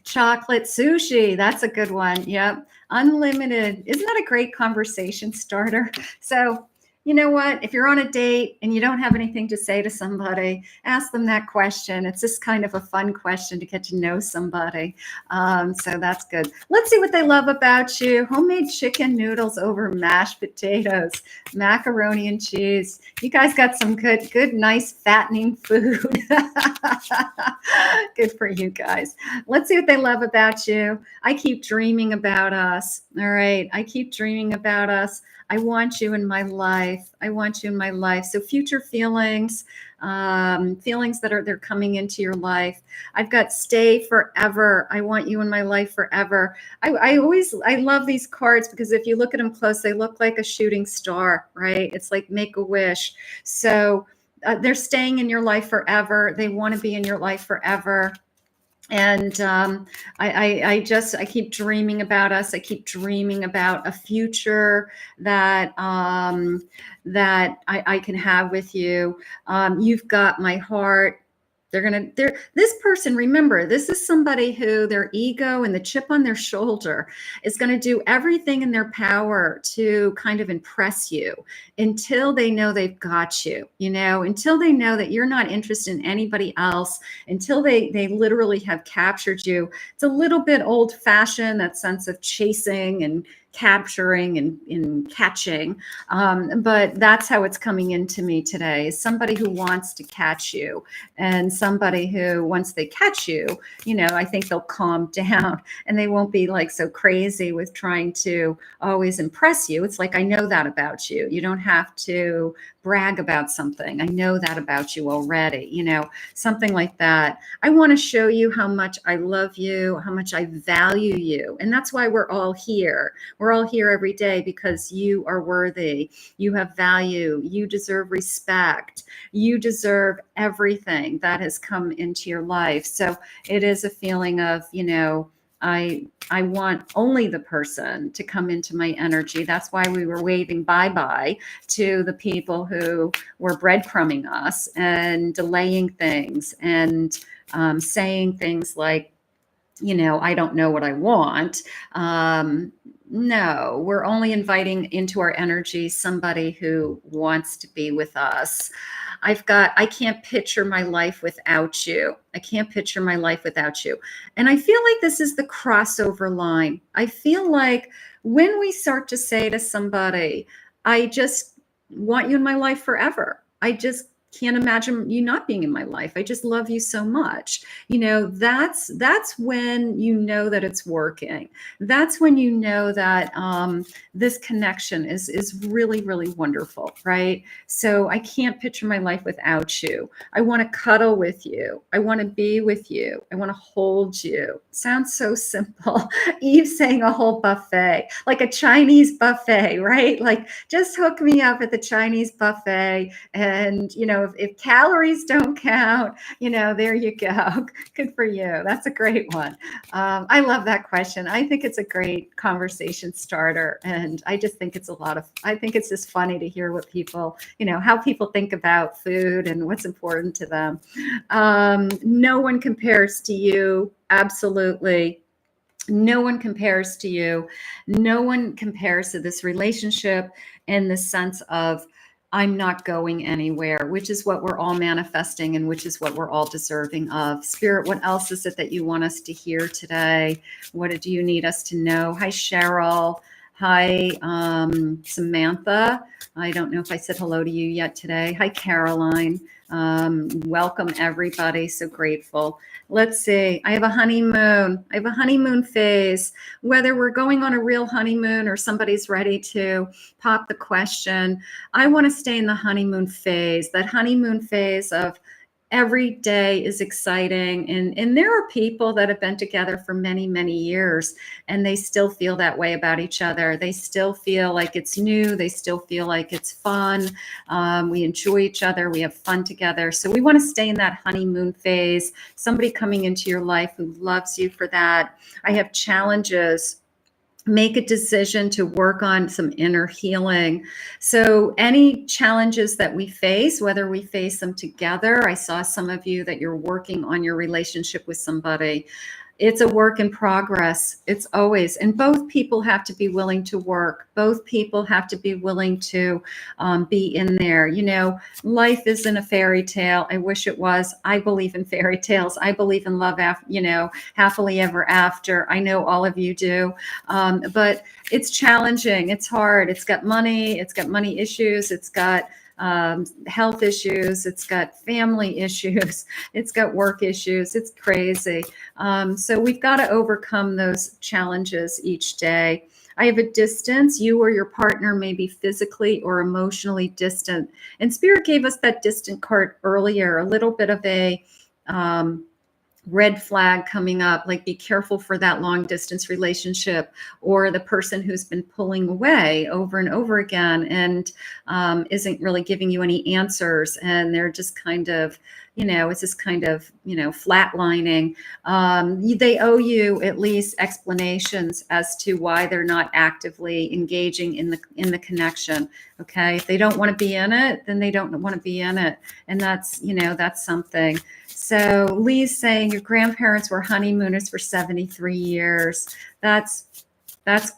Chocolate sushi, that's a good one. Yep, unlimited. Isn't that a great conversation starter? So you know what? If you're on a date and you don't have anything to say to somebody, ask them that question. It's just kind of a fun question to get to know somebody. So that's good. Let's see what they love about you. Homemade chicken noodles over mashed potatoes, macaroni and cheese. You guys got some good, nice, fattening food. Good for you guys. Let's see what they love about you. I keep dreaming about us. All right. I keep dreaming about us. I want you in my life. I want you in my life. So future feelings, feelings they're coming into your life. I've got stay forever. I want you in my life forever. I love these cards because if you look at them close, they look like a shooting star, right? It's like make a wish. So they're staying in your life forever. They want to be in your life forever. And I keep dreaming about us. I keep dreaming about a future that that I can have with you. You've got my heart. This person, remember, this is somebody who their ego and the chip on their shoulder is going to do everything in their power to kind of impress you until they know they've got you, until they know that you're not interested in anybody else, until they literally have captured you. It's a little bit old fashioned, that sense of chasing and capturing and catching. But that's how it's coming into me today. Somebody who wants to catch you, and somebody who, once they catch you, I think they'll calm down and they won't be like so crazy with trying to always impress you. It's like, I know that about you. You don't have to brag about something. I know that about you already, something like that. I want to show you how much I love you, how much I value you. And that's why we're all here. We're all here every day because you are worthy. You have value. You deserve respect. You deserve everything that has come into your life. So it is a feeling of, I want only the person to come into my energy. That's why we were waving bye-bye to the people who were breadcrumbing us and delaying things and saying things like, I don't know what I want. No, we're only inviting into our energy somebody who wants to be with us. I can't picture my life without you. I can't picture my life without you. And I feel like this is the crossover line. I feel like when we start to say to somebody, I just want you in my life forever. I just can't imagine you not being in my life. I just love you so much. That's when you know that it's working. That's when you know that this connection is really, really wonderful, right? So I can't picture my life without you. I want to cuddle with you. I want to be with you. I want to hold you. Sounds so simple. Eve saying a whole buffet, like a Chinese buffet, right? Like, just hook me up at the Chinese buffet, and if calories don't count, there you go. Good for you. That's a great one. I love that question. I think it's a great conversation starter. And I just think I think it's just funny to hear what people, how people think about food and what's important to them. No one compares to you. Absolutely. No one compares to you. No one compares to this relationship in the sense of, I'm not going anywhere, which is what we're all manifesting and which is what we're all deserving of. Spirit, what else is it that you want us to hear today? What do you need us to know? Hi, Cheryl. Hi, Samantha. I don't know if I said hello to you yet today. Hi, Caroline. Welcome, everybody. So grateful. Let's see. I have a honeymoon. I have a honeymoon phase. Whether we're going on a real honeymoon or somebody's ready to pop the question, I want to stay in the honeymoon phase, that honeymoon phase of every day is exciting. And there are people that have been together for many, many years, and they still feel that way about each other. They still feel like it's new. They still feel like it's fun. We enjoy each other. We have fun together. So we want to stay in that honeymoon phase. Somebody coming into your life who loves you for that. I have challenges. Make a decision to work on some inner healing. So any challenges that we face, whether we face them together, I saw some of you that you're working on your relationship with somebody. It's a work in progress. It's always, and both people have to be willing to work. Both people have to be willing to be in there. Life isn't a fairy tale. I wish it was. I believe in fairy tales. I believe in love, happily ever after. I know all of you do. But it's challenging. It's hard. It's got money. It's got money issues. It's got health issues. It's got family issues. It's got work issues. It's crazy. So we've got to overcome those challenges each day. I have a distance. You or your partner may be physically or emotionally distant. And Spirit gave us that distant card earlier, a little bit of a red flag coming up, like be careful for that long distance relationship, or the person who's been pulling away over and over again and isn't really giving you any answers. And they're just kind of, it's this kind of, flatlining. They owe you at least explanations as to why they're not actively engaging in the connection. Okay. If they don't want to be in it, then they don't want to be in it. And that's, that's something. So Lee's saying your grandparents were honeymooners for 73 years. That's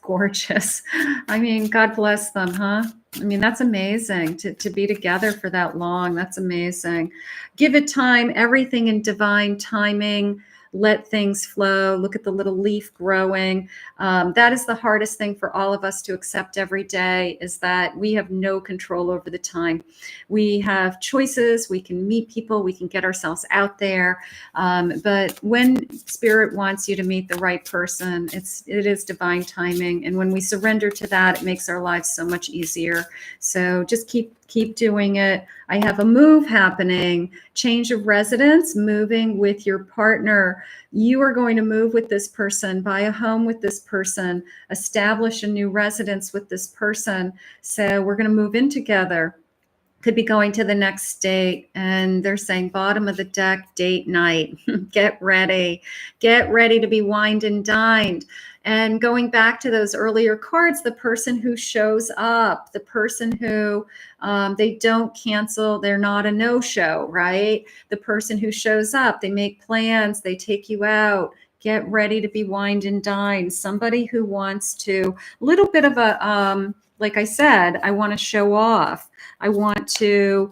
gorgeous. I mean, God bless them, huh? I mean, that's amazing to be together for that long. That's amazing. Give it time, everything in divine timing. Let things flow. Look at the little leaf growing. That is the hardest thing for all of us to accept every day, is that we have no control over the time. We have choices. We can meet people. We can get ourselves out there. But when Spirit wants you to meet the right person, it is divine timing. And when we surrender to that, it makes our lives so much easier. So just keep doing it. I have a move happening, change of residence, moving with your partner. You are going to move with this person, buy a home with this person, establish a new residence with this person. So we're going to move in together. Could be going to the next state, and they're saying bottom of the deck, date night. Get ready to be wined and dined. And going back to those earlier cards, the person who shows up, the person who they don't cancel, they're not a no-show, right? The person who shows up, they make plans, they take you out. Get ready to be wined and dined. Somebody who wants to, a little bit of a, like I said, I want to show off. I want to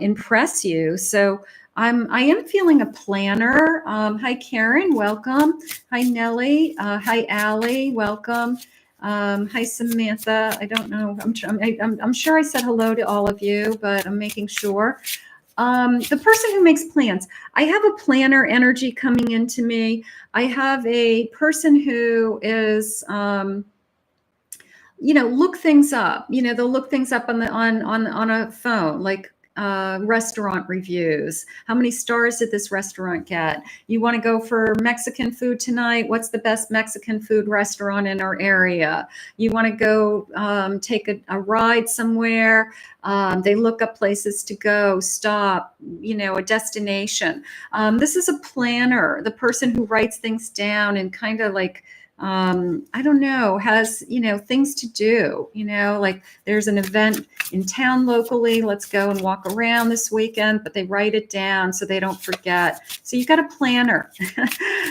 impress you. So I am feeling a planner. Hi, Karen. Welcome. Hi, Nellie. Hi, Allie. Welcome. Hi, Samantha. I don't know. I'm sure I said hello to all of you, but I'm making sure. The person who makes plans. I have a planner energy coming into me. I have a person who is, look things up. They'll look things up on a phone, like restaurant reviews. How many stars did this restaurant get? You want to go for Mexican food tonight? What's the best Mexican food restaurant in our area? You want to go take a ride somewhere? They look up places to go, stop, a destination. This is a planner, the person who writes things down and kind of like, I don't know, has, things to do, like there's an event in town locally. Let's go and walk around this weekend, but they write it down so they don't forget. So you've got a planner.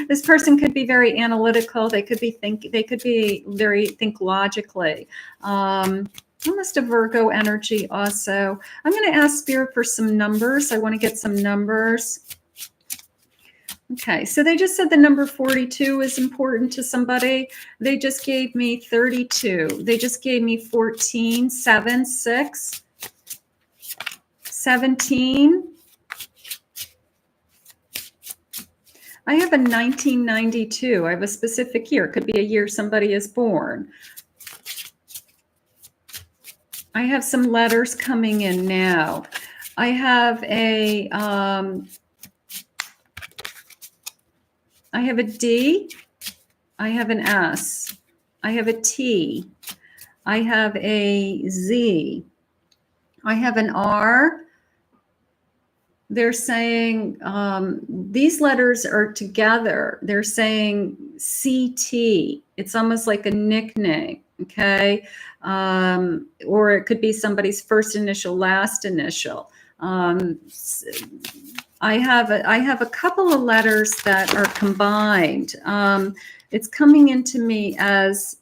This person could be very analytical. They could be very think logically. Almost a Virgo energy also. I'm going to ask Spirit for some numbers. I want to get some numbers. Okay, so they just said the number 42 is important to somebody. They just gave me 32. They just gave me 14, 7, 6, 17. I have a 1992. I have a specific year. It could be a year somebody is born. I have some letters coming in now. I have a D, I have an S, I have a T, I have a Z, I have an R. They're saying these letters are together. They're saying CT. It's almost like a nickname, okay? Or it could be somebody's first initial, last initial. I have a couple of letters that are combined. It's coming into me as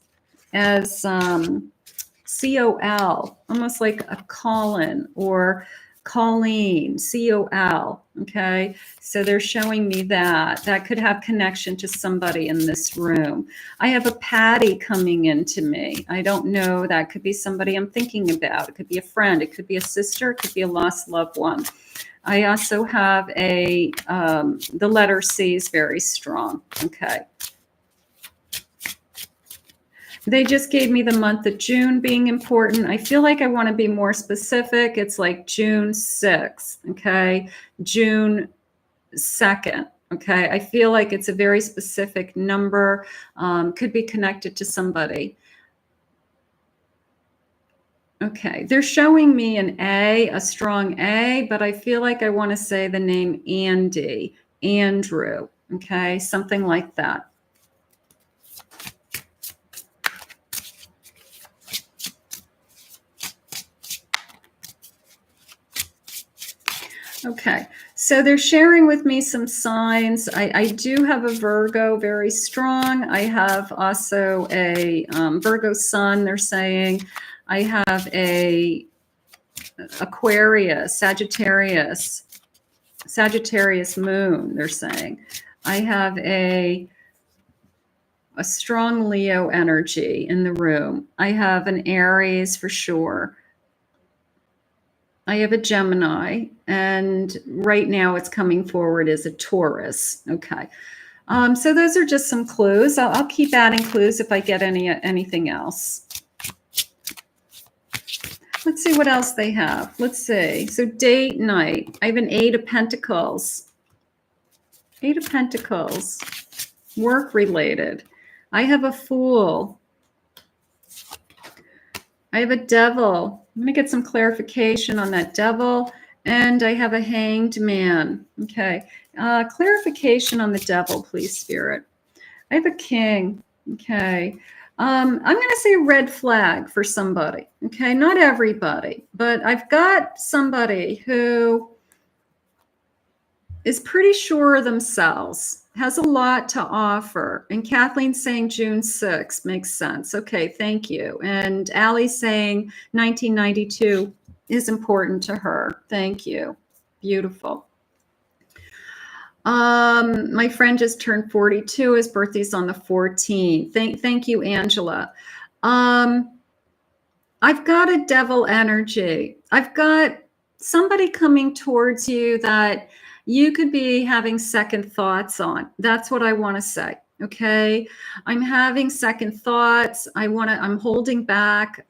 COL, almost like a Colin or Colleen, COL. Okay, so they're showing me that could have connection to somebody in this room. I have a Patty coming into me. I don't know. That could be somebody I'm thinking about. It could be a friend. It could be a sister. It could be a lost loved one. I also have the letter C is very strong. Okay. They just gave me the month of June being important. I feel like I want to be more specific. It's like June 6th, okay? June 2nd, okay? I feel like it's a very specific number. Could be connected to somebody. Okay, they're showing me an A, a strong A, but I feel like I want to say the name Andy, Andrew, okay, something like that. Okay, so they're sharing with me some signs. I do have a Virgo, very strong. I have also a Virgo sun, they're saying. I have a Aquarius, Sagittarius moon, they're saying. I have a strong Leo energy in the room. I have an Aries for sure. I have a Gemini, and right now it's coming forward as a Taurus. Okay. So those are just some clues. I'll keep adding clues if I get anything else. Let's see what else they have. Let's see. So date night. I have an 8 of Pentacles. 8 of Pentacles. Work related. I have a Fool. I have a Devil. I'm going to get some clarification on that Devil. And I have a Hanged Man. Okay. Clarification on the Devil, please, Spirit. I have a King. Okay. I'm going to say red flag for somebody. Okay. Not everybody, but I've got somebody who is pretty sure of themselves, has a lot to offer. And Kathleen's saying June 6th makes sense. Okay, thank you. And Allie's saying 1992 is important to her. Thank you. Beautiful. My friend just turned 42. His birthday's on the 14th. Thank you, Angela. I've got a Devil energy. I've got somebody coming towards you that you could be having second thoughts on. That's what I want to say. Okay. I'm having second thoughts. I'm holding back.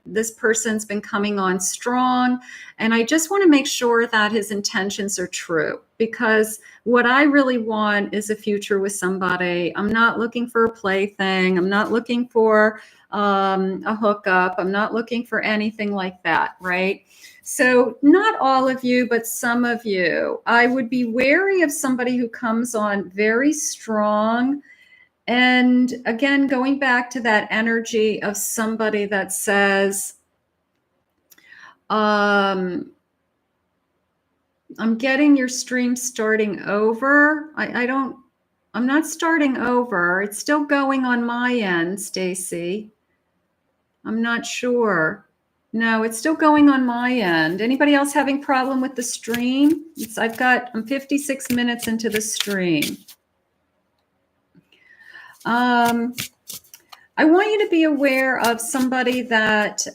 This person's been coming on strong, and I just want to make sure that his intentions are true, because what I really want is a future with somebody. I'm not looking for a plaything. I'm not looking for a hookup. I'm not looking for anything like that. Right. So not all of you, but some of you, I would be wary of somebody who comes on very strong. And again, going back to that energy of somebody that says, I'm getting your stream starting over. I'm not starting over. It's still going on my end, Stacy. I'm not sure. No, it's still going on my end. Anybody else having problem with the stream? I'm 56 minutes into the stream. I want you to be aware of somebody that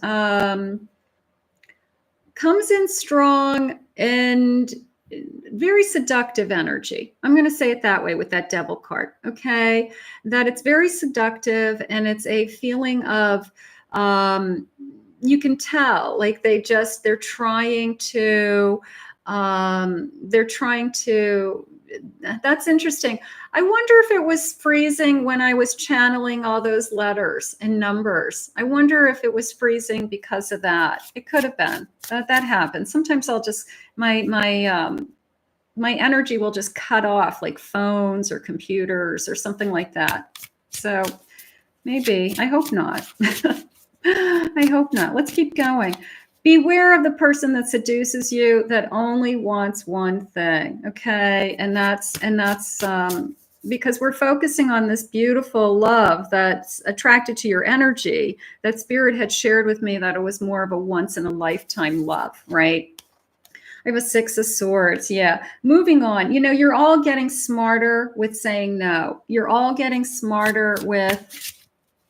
comes in strong and very seductive energy. I'm going to say it that way with that Devil card. Okay. That it's very seductive, and it's a feeling of, you can tell, like they're trying to, that's interesting. I wonder if it was freezing when I was channeling all those letters and numbers. I wonder if it was freezing because of that. It could have been. That happens. Sometimes I'll just, my energy will just cut off, like phones or computers or something like that. So maybe, I hope not. I hope not. Let's keep going. Beware of the person that seduces you that only wants one thing. Okay. And that's because we're focusing on this beautiful love that's attracted to your energy, that Spirit had shared with me that it was more of a once in a lifetime love, right? I have a 6 of Swords. Yeah. Moving on. You're all getting smarter with saying no. You're all getting smarter with,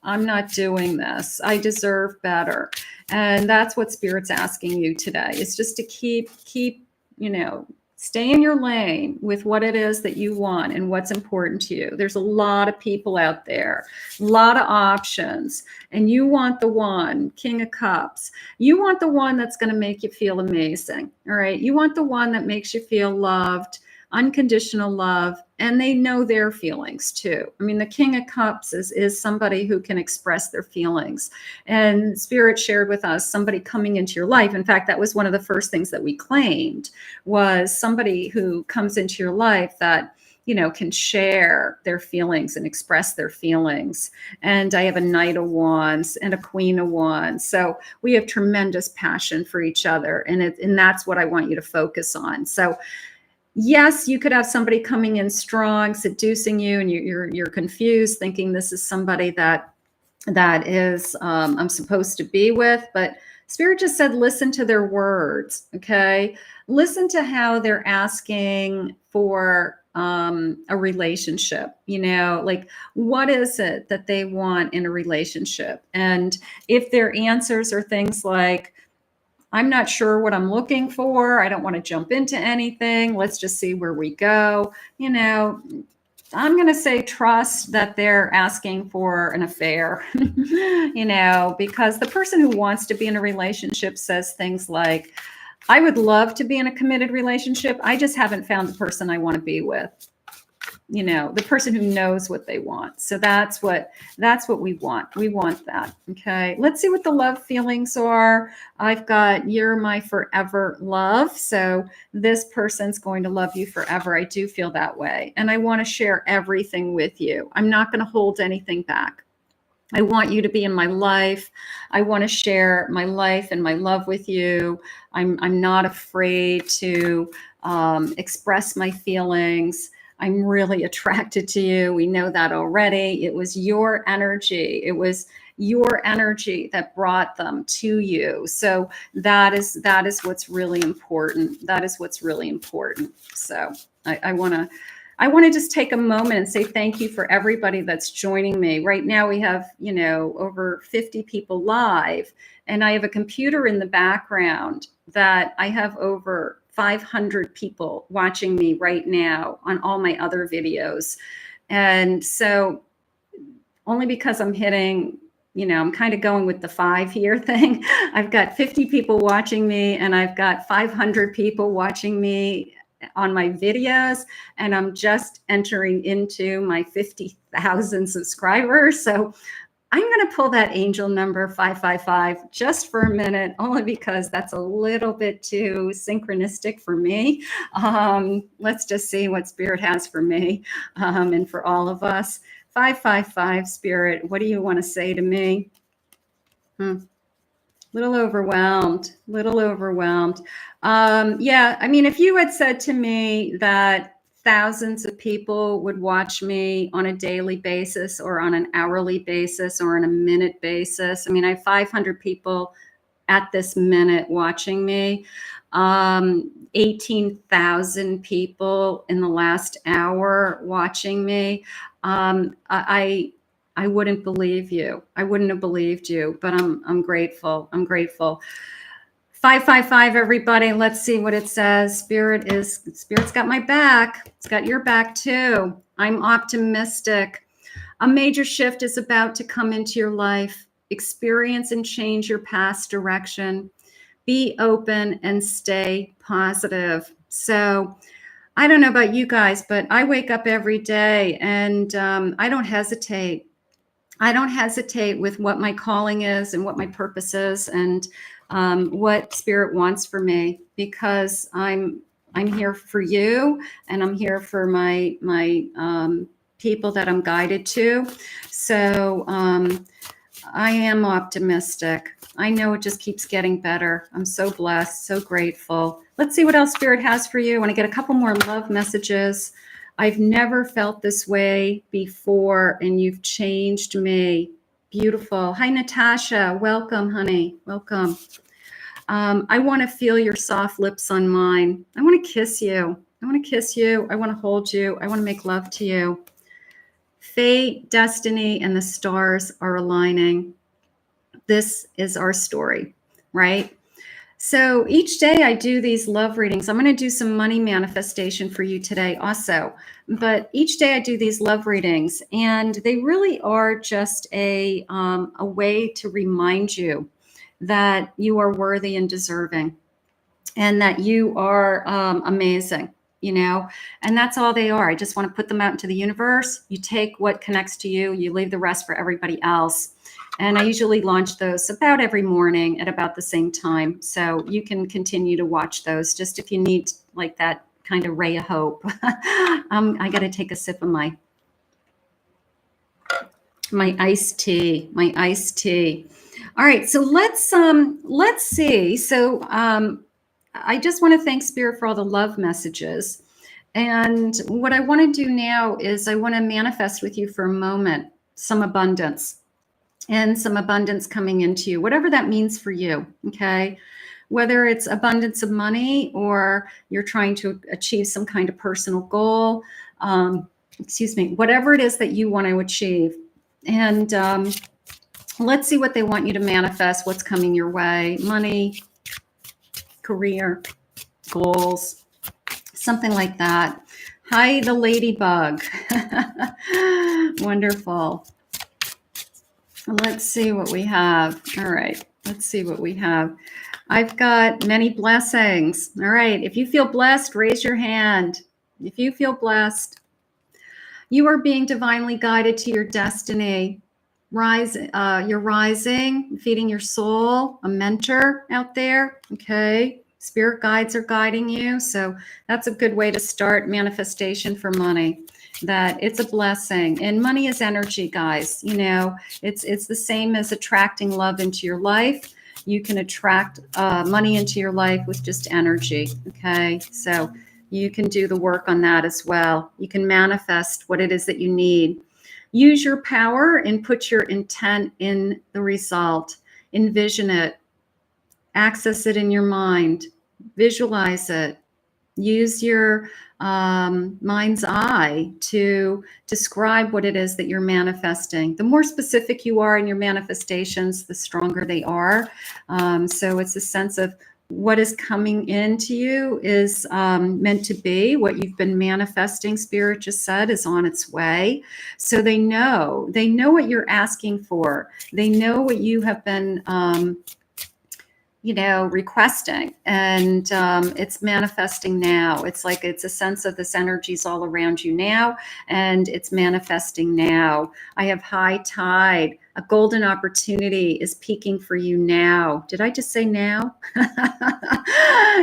I'm not doing this. I deserve better. And that's what Spirit's asking you today, is just to keep, stay in your lane with what it is that you want and what's important to you. There's a lot of people out there, a lot of options, and you want the one, King of Cups. You want the one that's going to make you feel amazing. All right. You want the one that makes you feel loved, unconditional love, and they know their feelings too. I mean, the King of Cups is somebody who can express their feelings. And Spirit shared with us somebody coming into your life. In fact, that was one of the first things that we claimed, was somebody who comes into your life that, you know, can share their feelings and express their feelings. And I have a Knight of Wands and a Queen of Wands. So we have tremendous passion for each other. And that's what I want you to focus on. So yes, you could have somebody coming in strong, seducing you, and you're confused, thinking this is somebody that is I'm supposed to be with. But Spirit just said, listen to their words. Okay, listen to how they're asking for a relationship. You know, like, what is it that they want in a relationship? And if their answers are things like, I'm not sure what I'm looking for, I don't want to jump into anything, let's just see where we go, you know, I'm going to say trust that they're asking for an affair, you know, because the person who wants to be in a relationship says things like, I would love to be in a committed relationship, I just haven't found the person I want to be with. You know, the person who knows what they want. So that's what we want. We want that. Okay. Let's see what the love feelings are. I've got, you're my forever love. So this person's going to love you forever. I do feel that way. And I want to share everything with you. I'm not going to hold anything back. I want you to be in my life. I want to share my life and my love with you. I'm not afraid to express my feelings. I'm really attracted to you. We know that already. It was your energy. It was your energy that brought them to you. So that is what's really important. That is what's really important. So I want to just take a moment and say thank you for everybody that's joining me. Right now we have, you know, over 50 people live, and I have a computer in the background that I have over 500 people watching me right now on all my other videos. And so only because I'm hitting, you know, I'm kind of going with the 5 here thing. I've got 50 people watching me, and I've got 500 people watching me on my videos, and I'm just entering into my 50,000 subscribers. So I'm going to pull that angel number 555 just for a minute, only because that's a little bit too synchronistic for me. Let's just see what Spirit has for me and for all of us. 555, Spirit, what do you want to say to me? Little overwhelmed. Yeah, I mean, if you had said to me that thousands of people would watch me on a daily basis or on an hourly basis or on a minute basis, I mean, I have 500 people at this minute watching me, 18,000 people in the last hour watching me. I wouldn't believe you. I wouldn't have believed you, but I'm grateful. I'm grateful. 555, everybody. Let's see what it says. Spirit's got my back. It's got your back too. I'm optimistic. A major shift is about to come into your life. Experience and change your past direction. Be open and stay positive. So I don't know about you guys, but I wake up every day and I don't hesitate. I don't hesitate with what my calling is and what my purpose is and what Spirit wants for me, because I'm here for you, and I'm here for my people that I'm guided to. So I am optimistic. I know it just keeps getting better. I'm so blessed, so grateful. Let's see what else Spirit has for you. I want to get a couple more love messages. I've never felt this way before, and you've changed me. Beautiful. Hi, Natasha. Welcome, honey. Welcome. I want to feel your soft lips on mine. I want to kiss you. I want to kiss you. I want to hold you. I want to make love to you. Fate, destiny, and the stars are aligning. This is our story, right? So each day I do these love readings. I'm going to do some money manifestation for you today also. But each day I do these love readings, and they really are just a way to remind you that you are worthy and deserving, and that you are amazing. you know, and that's all they are. I just want to put them out into the universe. You take what connects to you, you leave the rest for everybody else. And I usually launch those about every morning at about the same time. So you can continue to watch those just if you need like that kind of ray of hope. I got to take a sip of my iced tea, All right, so let's see. So I just want to thank Spirit for all the love messages. And what I want to do now is I want to manifest with you for a moment some abundance and some abundance coming into you, whatever that means for you, okay? Whether it's abundance of money or you're trying to achieve some kind of personal goal, whatever it is that you want to achieve. And let's see what they want you to manifest, what's coming your way, money, career, goals, something like that. Hi, the ladybug. Wonderful. Let's see what we have. All right, let's see what we have. I've got many blessings. All right, if you feel blessed, raise your hand. If you feel blessed, you are being divinely guided to your destiny. You're rising, feeding your soul, a mentor out there, okay? Spirit guides are guiding you. So that's a good way to start manifestation for money, that it's a blessing. And money is energy, guys. You know, it's the same as attracting love into your life. You can attract money into your life with just energy, okay? So you can do the work on that as well. You can manifest what it is that you need. Use your power and put your intent in the result. Envision it. Access it in your mind. Visualize it. Use your mind's eye to describe what it is that you're manifesting. The more specific you are in your manifestations, the stronger they are. So it's a sense of what is coming into you is meant to be. What you've been manifesting, Spirit just said, is on its way. So they know what you're asking for. They know what you have been requesting, and it's manifesting now. It's like it's a sense of this energy's all around you now, and it's manifesting now. I have high tide. A golden opportunity is peaking for you now. Did I just say now?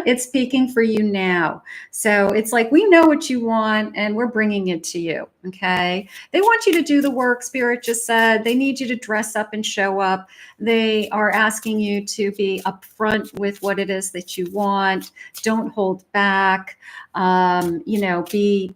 It's peaking for you now. So it's like we know what you want and we're bringing it to you, okay? They want you to do the work, Spirit just said. They need you to dress up and show up. They are asking you to be upfront with what it is that you want. Don't hold back. Be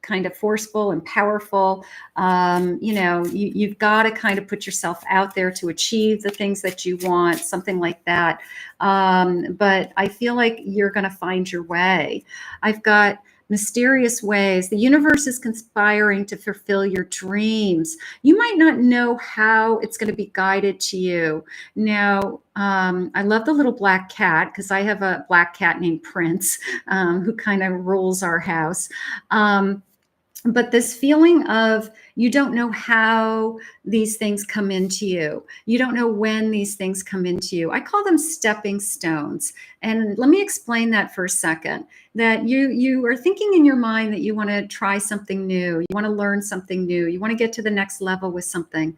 kind of forceful and powerful. You've got to kind of put yourself out there to achieve the things that you want, something like that. But I feel like you're going to find your way. I've got mysterious ways. The universe is conspiring to fulfill your dreams. You might not know how it's going to be guided to you. Now, I love the little black cat because I have a black cat named Prince who kind of rules our house. But this feeling of you don't know how these things come into you. You don't know when these things come into you. I call them stepping stones. And let me explain that for a second. That you are thinking in your mind that you want to try something new. You want to learn something new. You want to get to the next level with something.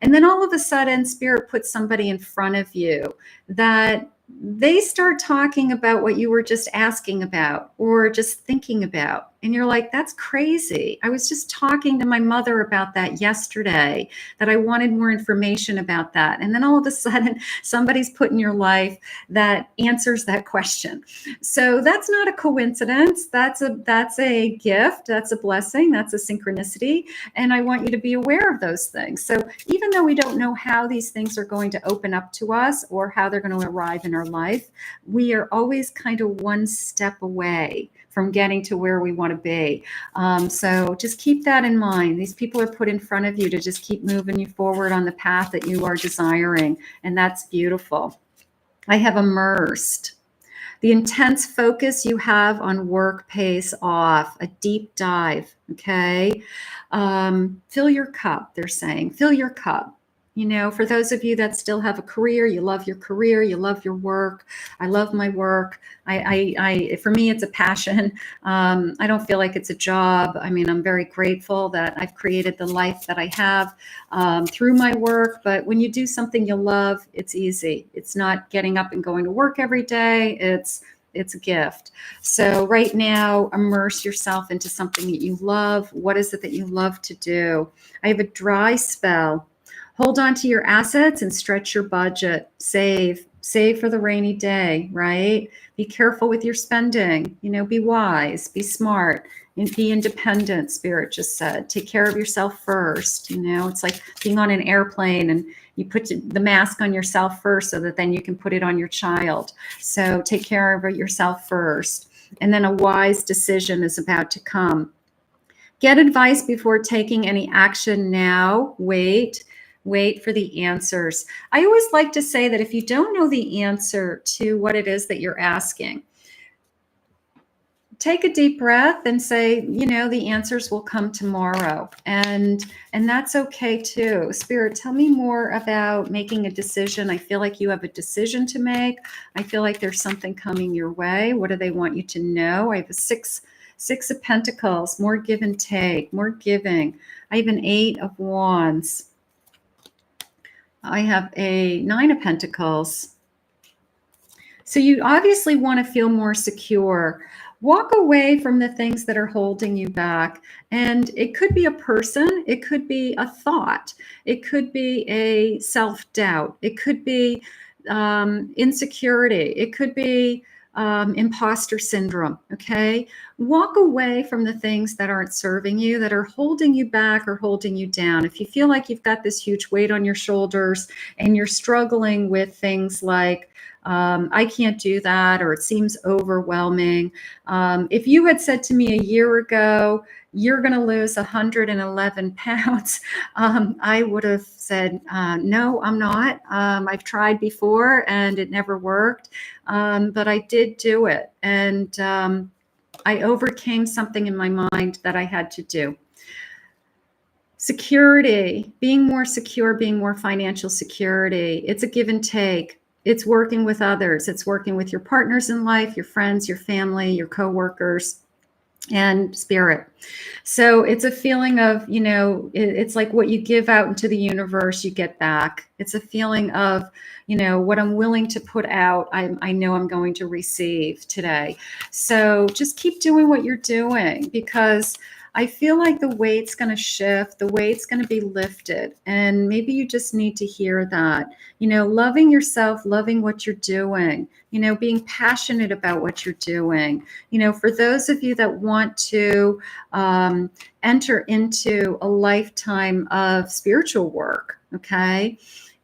And then all of a sudden, Spirit puts somebody in front of you that they start talking about what you were just asking about or just thinking about. And you're like, that's crazy. I was just talking to my mother about that yesterday, that I wanted more information about that. And then all of a sudden, somebody's put in your life that answers that question. So that's not a coincidence. That's a gift. That's a blessing. That's a synchronicity. And I want you to be aware of those things. So even though we don't know how these things are going to open up to us or how they're going to arrive in our life, we are always kind of one step away from getting to where we want to be. So just keep that in mind. These people are put in front of you to just keep moving you forward on the path that you are desiring. And that's beautiful. I have immersed. The intense focus you have on work pays off. A deep dive, okay? Fill your cup, they're saying. Fill your cup. You know, for those of you that still have a career, you love your career, you love your work. I love my work. For me, it's a passion. I don't feel like it's a job. I mean, I'm very grateful that I've created the life that I have through my work. But when you do something you love, it's easy. It's not getting up and going to work every day. It's a gift. So right now, immerse yourself into something that you love. What is it that you love to do? I have a dry spell. Hold on to your assets and stretch your budget. Save for the rainy day, right? Be careful with your spending. You know, be wise, be smart, and be independent, Spirit just said. Take care of yourself first. You know, it's like being on an airplane and you put the mask on yourself first so that then you can put it on your child. So take care of yourself first. And then a wise decision is about to come. Get advice before taking any action now. Wait for the answers. I always like to say that if you don't know the answer to what it is that you're asking, take a deep breath and say, you know, the answers will come tomorrow. And that's okay too. Spirit, tell me more about making a decision. I feel like you have a decision to make. I feel like there's something coming your way. What do they want you to know? I have a six of Pentacles, more give and take, more giving. I have an 8 of Wands. I have a 9 of Pentacles. So you obviously want to feel more secure. Walk away from the things that are holding you back. And it could be a person. It could be a thought. It could be a self-doubt. It could be insecurity. It could be imposter syndrome. Okay. Walk away from the things that aren't serving you, that are holding you back or holding you down. If you feel like you've got this huge weight on your shoulders and you're struggling with things like, I can't do that, or it seems overwhelming. If you had said to me a year ago, you're going to lose 111 pounds, I would have said, no, I'm not. I've tried before and it never worked. But I did do it. And I overcame something in my mind that I had to do. Security, being more secure, being more financial security. It's a give and take. It's working with others. It's working with your partners in life, your friends, your family, your coworkers, and spirit. So it's a feeling of, you know, it's like what you give out into the universe, you get back. It's a feeling of, you know, what I'm willing to put out, I know I'm going to receive today. So just keep doing what you're doing, because I feel like the weight's going to shift, the weight's going to be lifted. And maybe you just need to hear that, you know, loving yourself, loving what you're doing, you know, being passionate about what you're doing. You know, for those of you that want to enter into a lifetime of spiritual work, okay,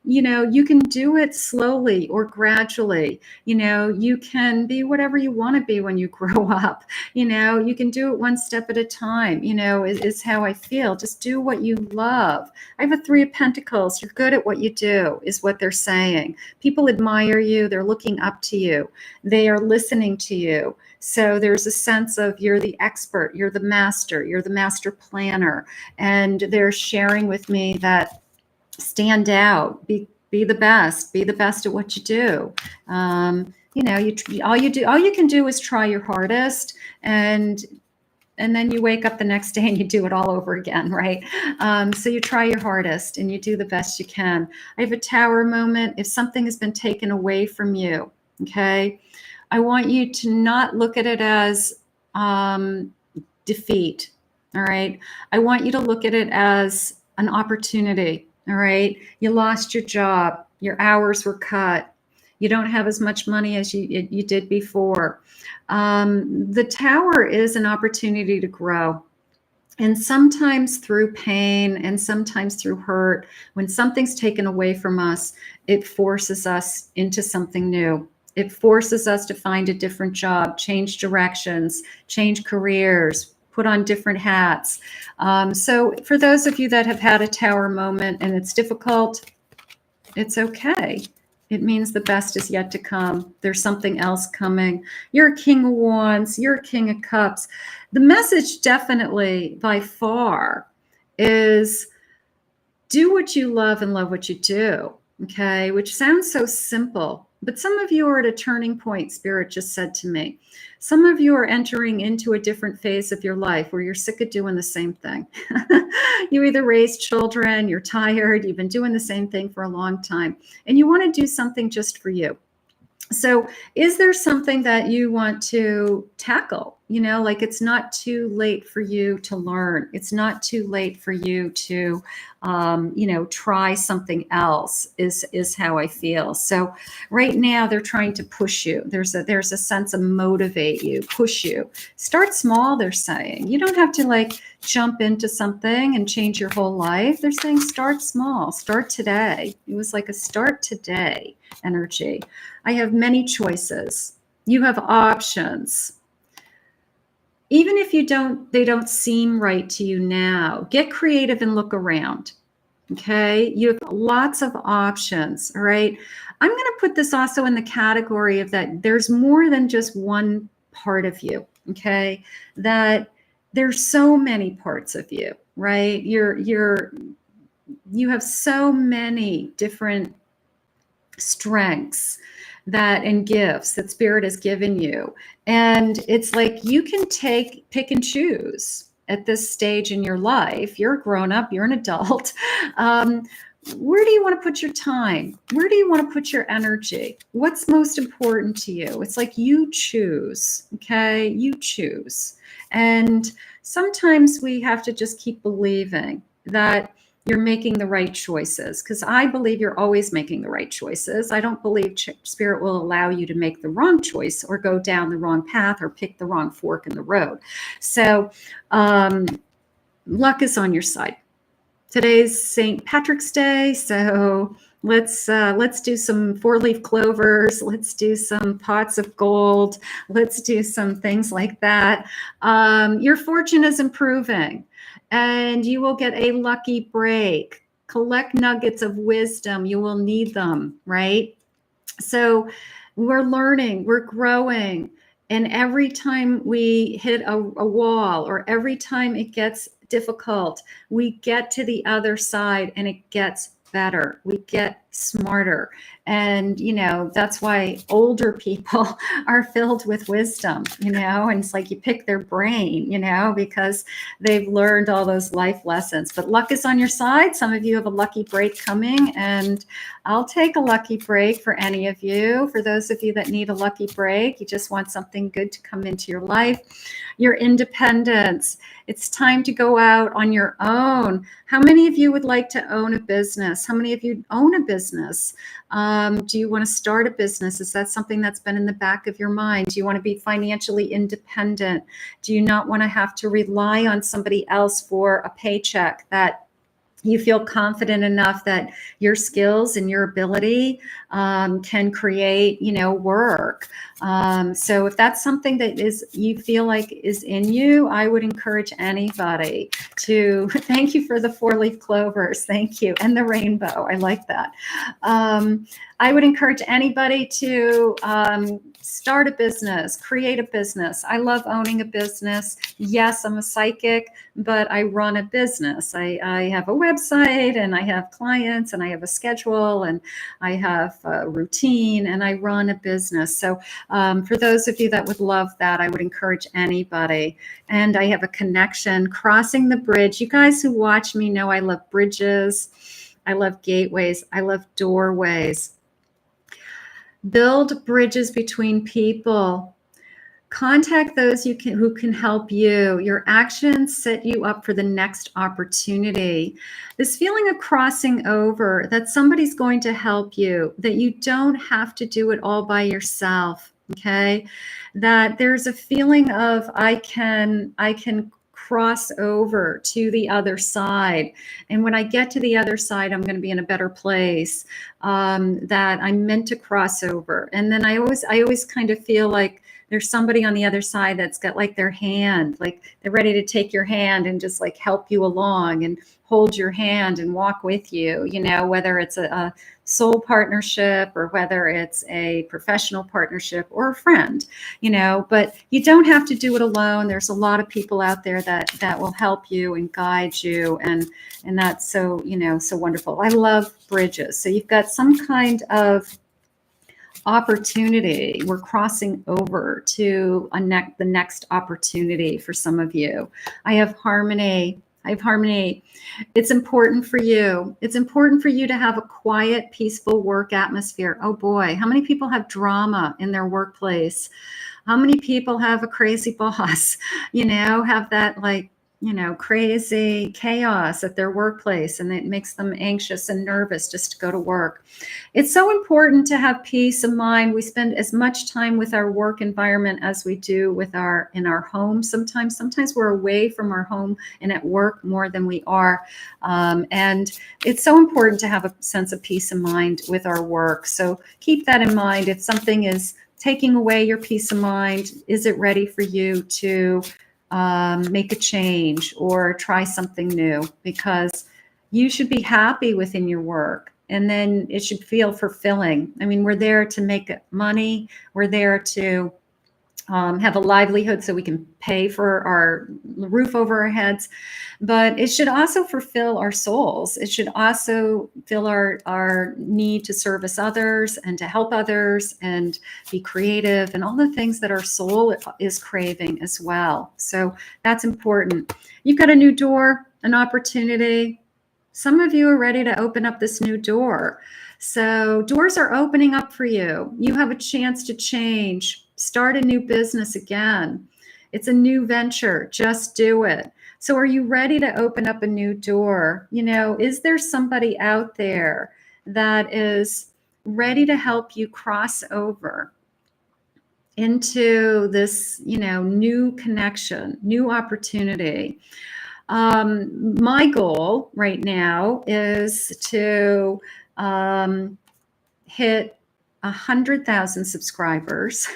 you know, you can do it slowly or gradually. You know, you can be whatever you want to be when you grow up. You know, you can do it one step at a time, you know, is how I feel. Just do what you love. I have a 3 of Pentacles. You're good at what you do, is what they're saying. People admire you. They're looking up to you. They are listening to you. So there's a sense of you're the expert, you're the master planner. And they're sharing with me that stand out, be the best at what you do. You know, all you can do is try your hardest, and then you wake up the next day and you do it all over again, right? So you try your hardest and you do the best you can. I have a Tower moment. If something has been taken away from you, okay, I want you to not look at it as defeat, all right? I want you to look at it as an opportunity. All right. You lost your job. Your hours were cut. You don't have as much money as you did before. The Tower is an opportunity to grow. And sometimes through pain and sometimes through hurt, when something's taken away from us, it forces us into something new. It forces us to find a different job, change directions, change careers, put on different hats. So for those of you that have had a Tower moment and it's difficult, it's okay. It means the best is yet to come. There's something else coming. You're a King of Wands. You're a King of Cups. The message definitely by far is Do what you love and love what you do. Okay. Which sounds so simple, but some of you are at a turning point, Spirit just said to me. Some of you are entering into a different phase of your life where you're sick of doing the same thing. You either raised children, you're tired, you've been doing the same thing for a long time, and you want to do something just for you. So is there something that you want to tackle? You know, like it's not too late for you to learn. It's not too late for you to, you know, try something else is how I feel. So right now they're trying to push you. There's a sense of motivate you, push you. Start small, they're saying. You don't have to like jump into something and change your whole life. They're saying start small, start today. It was like a start today energy. I have many choices. You have options. Even if they don't seem right to you now, get creative and look around. Okay. You have lots of options. All right. I'm going to put this also in the category of that there's more than just one part of you. Okay. That there's so many parts of you, right? You have so many different strengths and gifts that Spirit has given you. And it's like you can pick and choose at this stage in your life. You're a grown up, you're an adult. Where do you want to put your time? Where do you want to put your energy? What's most important to you? It's like you choose, okay? You choose. And sometimes we have to just keep believing that you're making the right choices, because I believe you're always making the right choices. I don't believe Spirit will allow you to make the wrong choice or go down the wrong path or pick the wrong fork in the road. So luck is on your side. Today's St. Patrick's Day, so let's do some 4-leaf clovers. Let's do some pots of gold. Let's do some things like that. Your fortune is improving, and you will get a lucky break. Collect nuggets of wisdom. You will need them, right? So we're learning, we're growing. And every time we hit a wall, or every time it gets difficult, we get to the other side and it gets better. We get smarter. And, you know, that's why older people are filled with wisdom, you know, and it's like you pick their brain, you know, because they've learned all those life lessons. But luck is on your side. Some of you have a lucky break coming, and I'll take a lucky break for any of you. For those of you that need a lucky break, you just want something good to come into your life. Your independence. It's time to go out on your own. How many of you would like to own a business? How many of you own a business? Do you want to start a business? Is that something that's been in the back of your mind? Do you want to be financially independent? Do you not want to have to rely on somebody else for a paycheck? That you feel confident enough that your skills and your ability can create, you know, work. So if that's something that you feel like is in you, I would encourage anybody to, thank you for the 4-leaf clovers. Thank you. And the rainbow. I like that. I would encourage anybody to start a business, create a business. I love owning a business. Yes, I'm a psychic, but I run a business. I have a website, and I have clients, and I have a schedule, and I have a routine, and I run a business. So for those of you that would love that, I would encourage anybody. And I have a connection, crossing the bridge. You guys who watch me know I love bridges. I love gateways. I love doorways. Build bridges between people. Contact those who can help you. Your actions set you up for the next opportunity. This feeling of crossing over, that somebody's going to help you, that you don't have to do it all by yourself. Okay, that there's a feeling of I can cross over to the other side. And when I get to the other side, I'm going to be in a better place. that I'm meant to cross over. And then I always kind of feel like there's somebody on the other side that's got like their hand, like they're ready to take your hand and just like help you along and hold your hand and walk with you, you know, whether it's a soul partnership or whether it's a professional partnership or a friend, you know, but you don't have to do it alone. There's a lot of people out there that will help you and guide you. And that's so, you know, so wonderful. I love bridges. So you've got some kind of opportunity. We're crossing over to the next opportunity for some of you. I have harmony. It's important for you. It's important for you to have a quiet, peaceful work atmosphere. Oh boy, how many people have drama in their workplace? How many people have a crazy boss? You know, have that like, you know, crazy chaos at their workplace, and it makes them anxious and nervous just to go to work. It's so important to have peace of mind. We spend as much time with our work environment as we do with in our home. Sometimes we're away from our home and at work more than we are. And it's so important to have a sense of peace of mind with our work. So keep that in mind. If something is taking away your peace of mind, is it ready for you to make a change or try something new? Because you should be happy within your work, and then it should feel fulfilling. I mean, we're there to make money. We're there to have a livelihood so we can pay for our roof over our heads, but it should also fulfill our souls. It should also fill our need to service others and to help others and be creative and all the things that our soul is craving as well. So that's important. You've got a new door, an opportunity. Some of you are ready to open up this new door. So doors are opening up for you. You have a chance to change, start a new business again. It's a new venture. Just do it. So are you ready to open up a new door? You know, is there somebody out there that is ready to help you cross over into this, you know, new connection, new opportunity? My goal right now is to hit 100,000 subscribers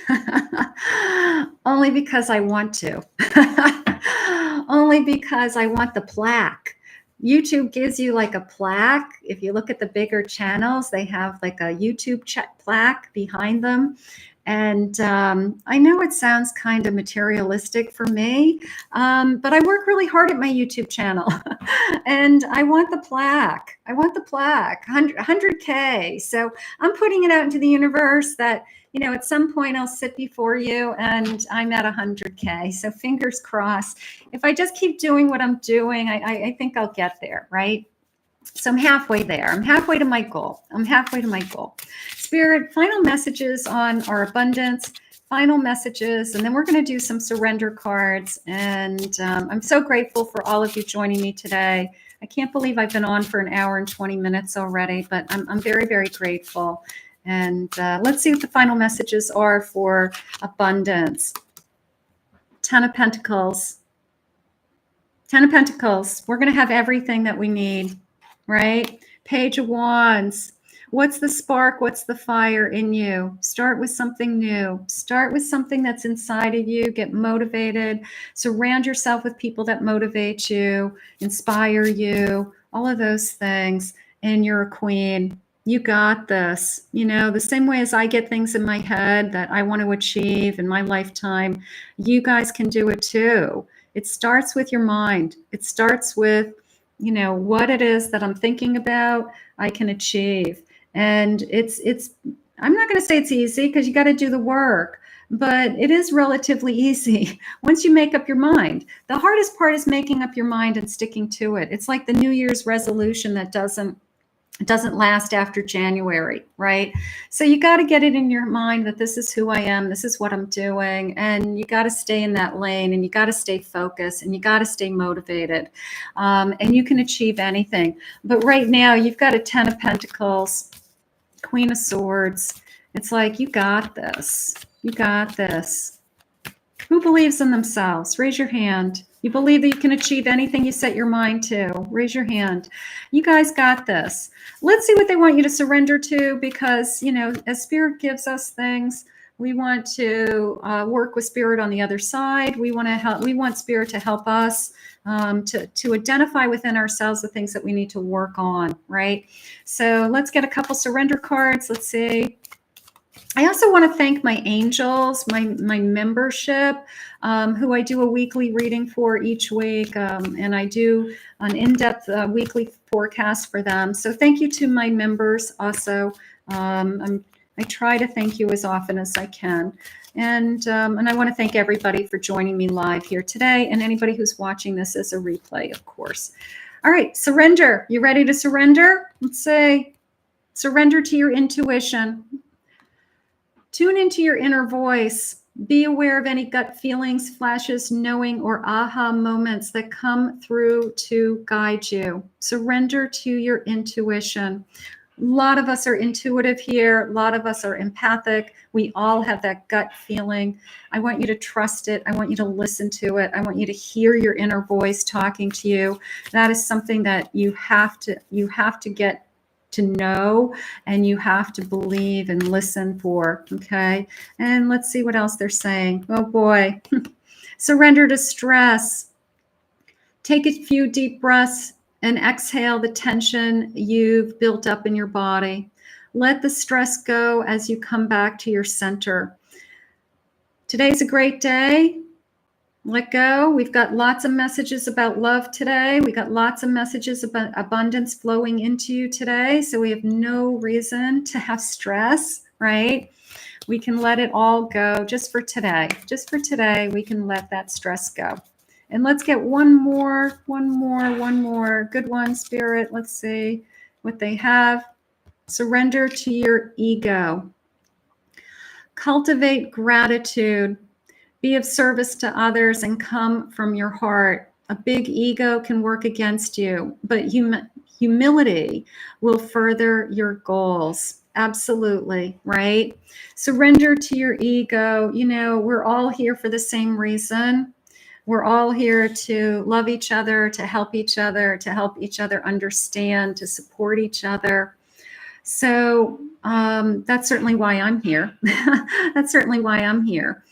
only because I want to. Only because I want the plaque. YouTube gives you like a plaque. If you look at the bigger channels, they have like a YouTube plaque behind them. And I know it sounds kind of materialistic for me, but I work really hard at my YouTube channel and I want the plaque. I want the plaque, 100K. So I'm putting it out into the universe that, you know, at some point I'll sit before you and I'm at 100K. So fingers crossed. If I just keep doing what I'm doing, I think I'll get there, right? So I'm halfway there. I'm halfway to my goal. Spirit, final messages on our abundance, final messages, and then we're going to do some surrender cards. And I'm so grateful for all of you joining me today. I can't believe I've been on for an hour and 20 minutes already, but I'm very, very grateful. And let's see what the final messages are for abundance. 10 of Pentacles. 10 of Pentacles. We're going to have everything that we need. Right? Page of Wands. What's the spark? What's the fire in you? Start with something new. Start with something that's inside of you. Get motivated. Surround yourself with people that motivate you, inspire you, all of those things. And you're a queen. You got this. You know, the same way as I get things in my head that I want to achieve in my lifetime, you guys can do it too. It starts with your mind. It starts with, you know, what it is that I'm thinking about, I can achieve. And I'm not going to say it's easy because you got to do the work, but it is relatively easy once you make up your mind. The hardest part is making up your mind and sticking to it. It's like the New Year's resolution that doesn't last after January, right? So you got to get it in your mind that this is who I am, this is what I'm doing, and you got to stay in that lane, and you got to stay focused, and you got to stay motivated, and you can achieve anything. But right now, you've got a 10 of Pentacles, Queen of Swords. It's like, you got this. You got this. Who believes in themselves? Raise your hand. You believe that you can achieve anything you set your mind to. Raise your hand. You guys got this. Let's see what they want you to surrender to, because, you know, as Spirit gives us things, we want to work with Spirit on the other side. We want to help. We want Spirit to help us to identify within ourselves the things that we need to work on, right? So let's get a couple surrender cards. Let's see. I also want to thank my angels, my membership, who I do a weekly reading for each week, and I do an in-depth weekly forecast for them. So thank you to my members also. I try to thank you as often as I can. And I want to thank everybody for joining me live here today, and anybody who's watching this as a replay, of course. All right, surrender. You ready to surrender? Let's say surrender to your intuition. Tune into your inner voice. Be aware of any gut feelings, flashes, knowing, or aha moments that come through to guide you. Surrender to your intuition. A lot of us are intuitive here. A lot of us are empathic. We all have that gut feeling. I want you to trust it. I want you to listen to it. I want you to hear your inner voice talking to you. That is something that you have to get to know, and you have to believe and listen for. Okay. And let's see what else they're saying. Oh boy. Surrender to stress. Take a few deep breaths and exhale the tension you've built up in your body. Let the stress go as you come back to your center. Today's a great day. Let go. We've got lots of messages about love today. We got lots of messages about abundance flowing into you today. So we have no reason to have stress, right? We can let it all go just for today. Just for today, we can let that stress go. And let's get one more. Good one, Spirit. Let's see what they have. Surrender to your ego. Cultivate gratitude. Be of service to others and come from your heart. A big ego can work against you, but humility will further your goals. Absolutely, right? Surrender to your ego. You know, we're all here for the same reason. We're all here to love each other, to help each other, to help each other understand, to support each other. So that's certainly why I'm here. That's certainly why I'm here.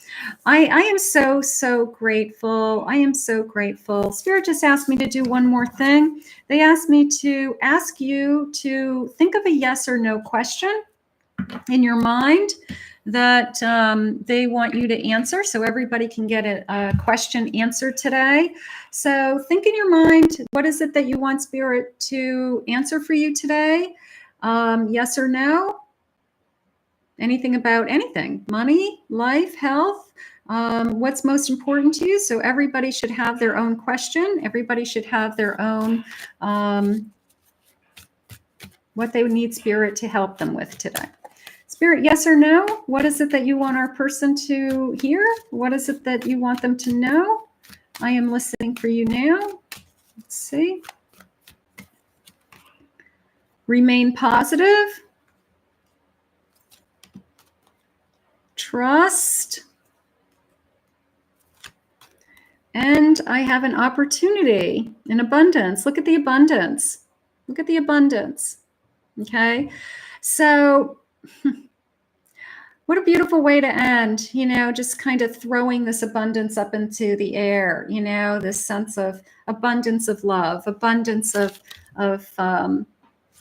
I am so grateful. I am so grateful. Spirit just asked me to do one more thing. They asked me to ask you to think of a yes or no question in your mind that they want you to answer, so everybody can get a question answered today. So think in your mind, what is it that you want Spirit to answer for you today? Yes or no? Anything about anything? Money, life, health? What's most important to you? So everybody should have their own question. Everybody should have their own what they would need Spirit to help them with today. Spirit, yes or no? What is it that you want our person to hear? What is it that you want them to know? I am listening for you now. Let's see. Remain positive. Trust. And I have an opportunity, an abundance. Look at the abundance. Look at the abundance. Okay. So what a beautiful way to end, you know, just kind of throwing this abundance up into the air, you know, this sense of abundance of love, abundance of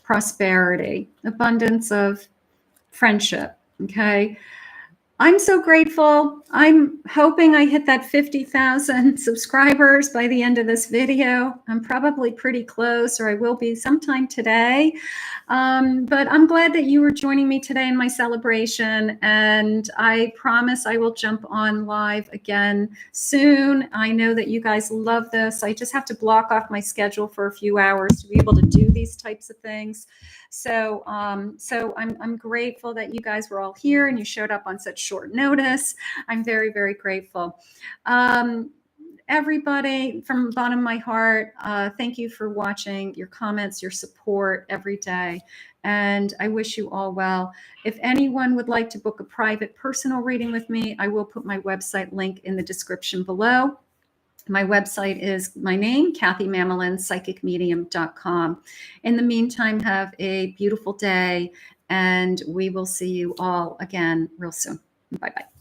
prosperity, abundance of friendship. Okay. I'm so grateful. I'm hoping I hit that 50,000 subscribers by the end of this video. I'm probably pretty close, or I will be sometime today. But I'm glad that you were joining me today in my celebration, and I promise I will jump on live again soon. I know that you guys love this. I just have to block off my schedule for a few hours to be able to do these types of things. So I'm grateful that you guys were all here and you showed up on such short notice. I'm very, very grateful. Everybody, from the bottom of my heart, thank you for watching, your comments, your support every day. And I wish you all well. If anyone would like to book a private personal reading with me, I will put my website link in the description below. My website is my name, Kathy Mamelin, psychicmedium.com. In the meantime, have a beautiful day, and we will see you all again real soon. Bye-bye.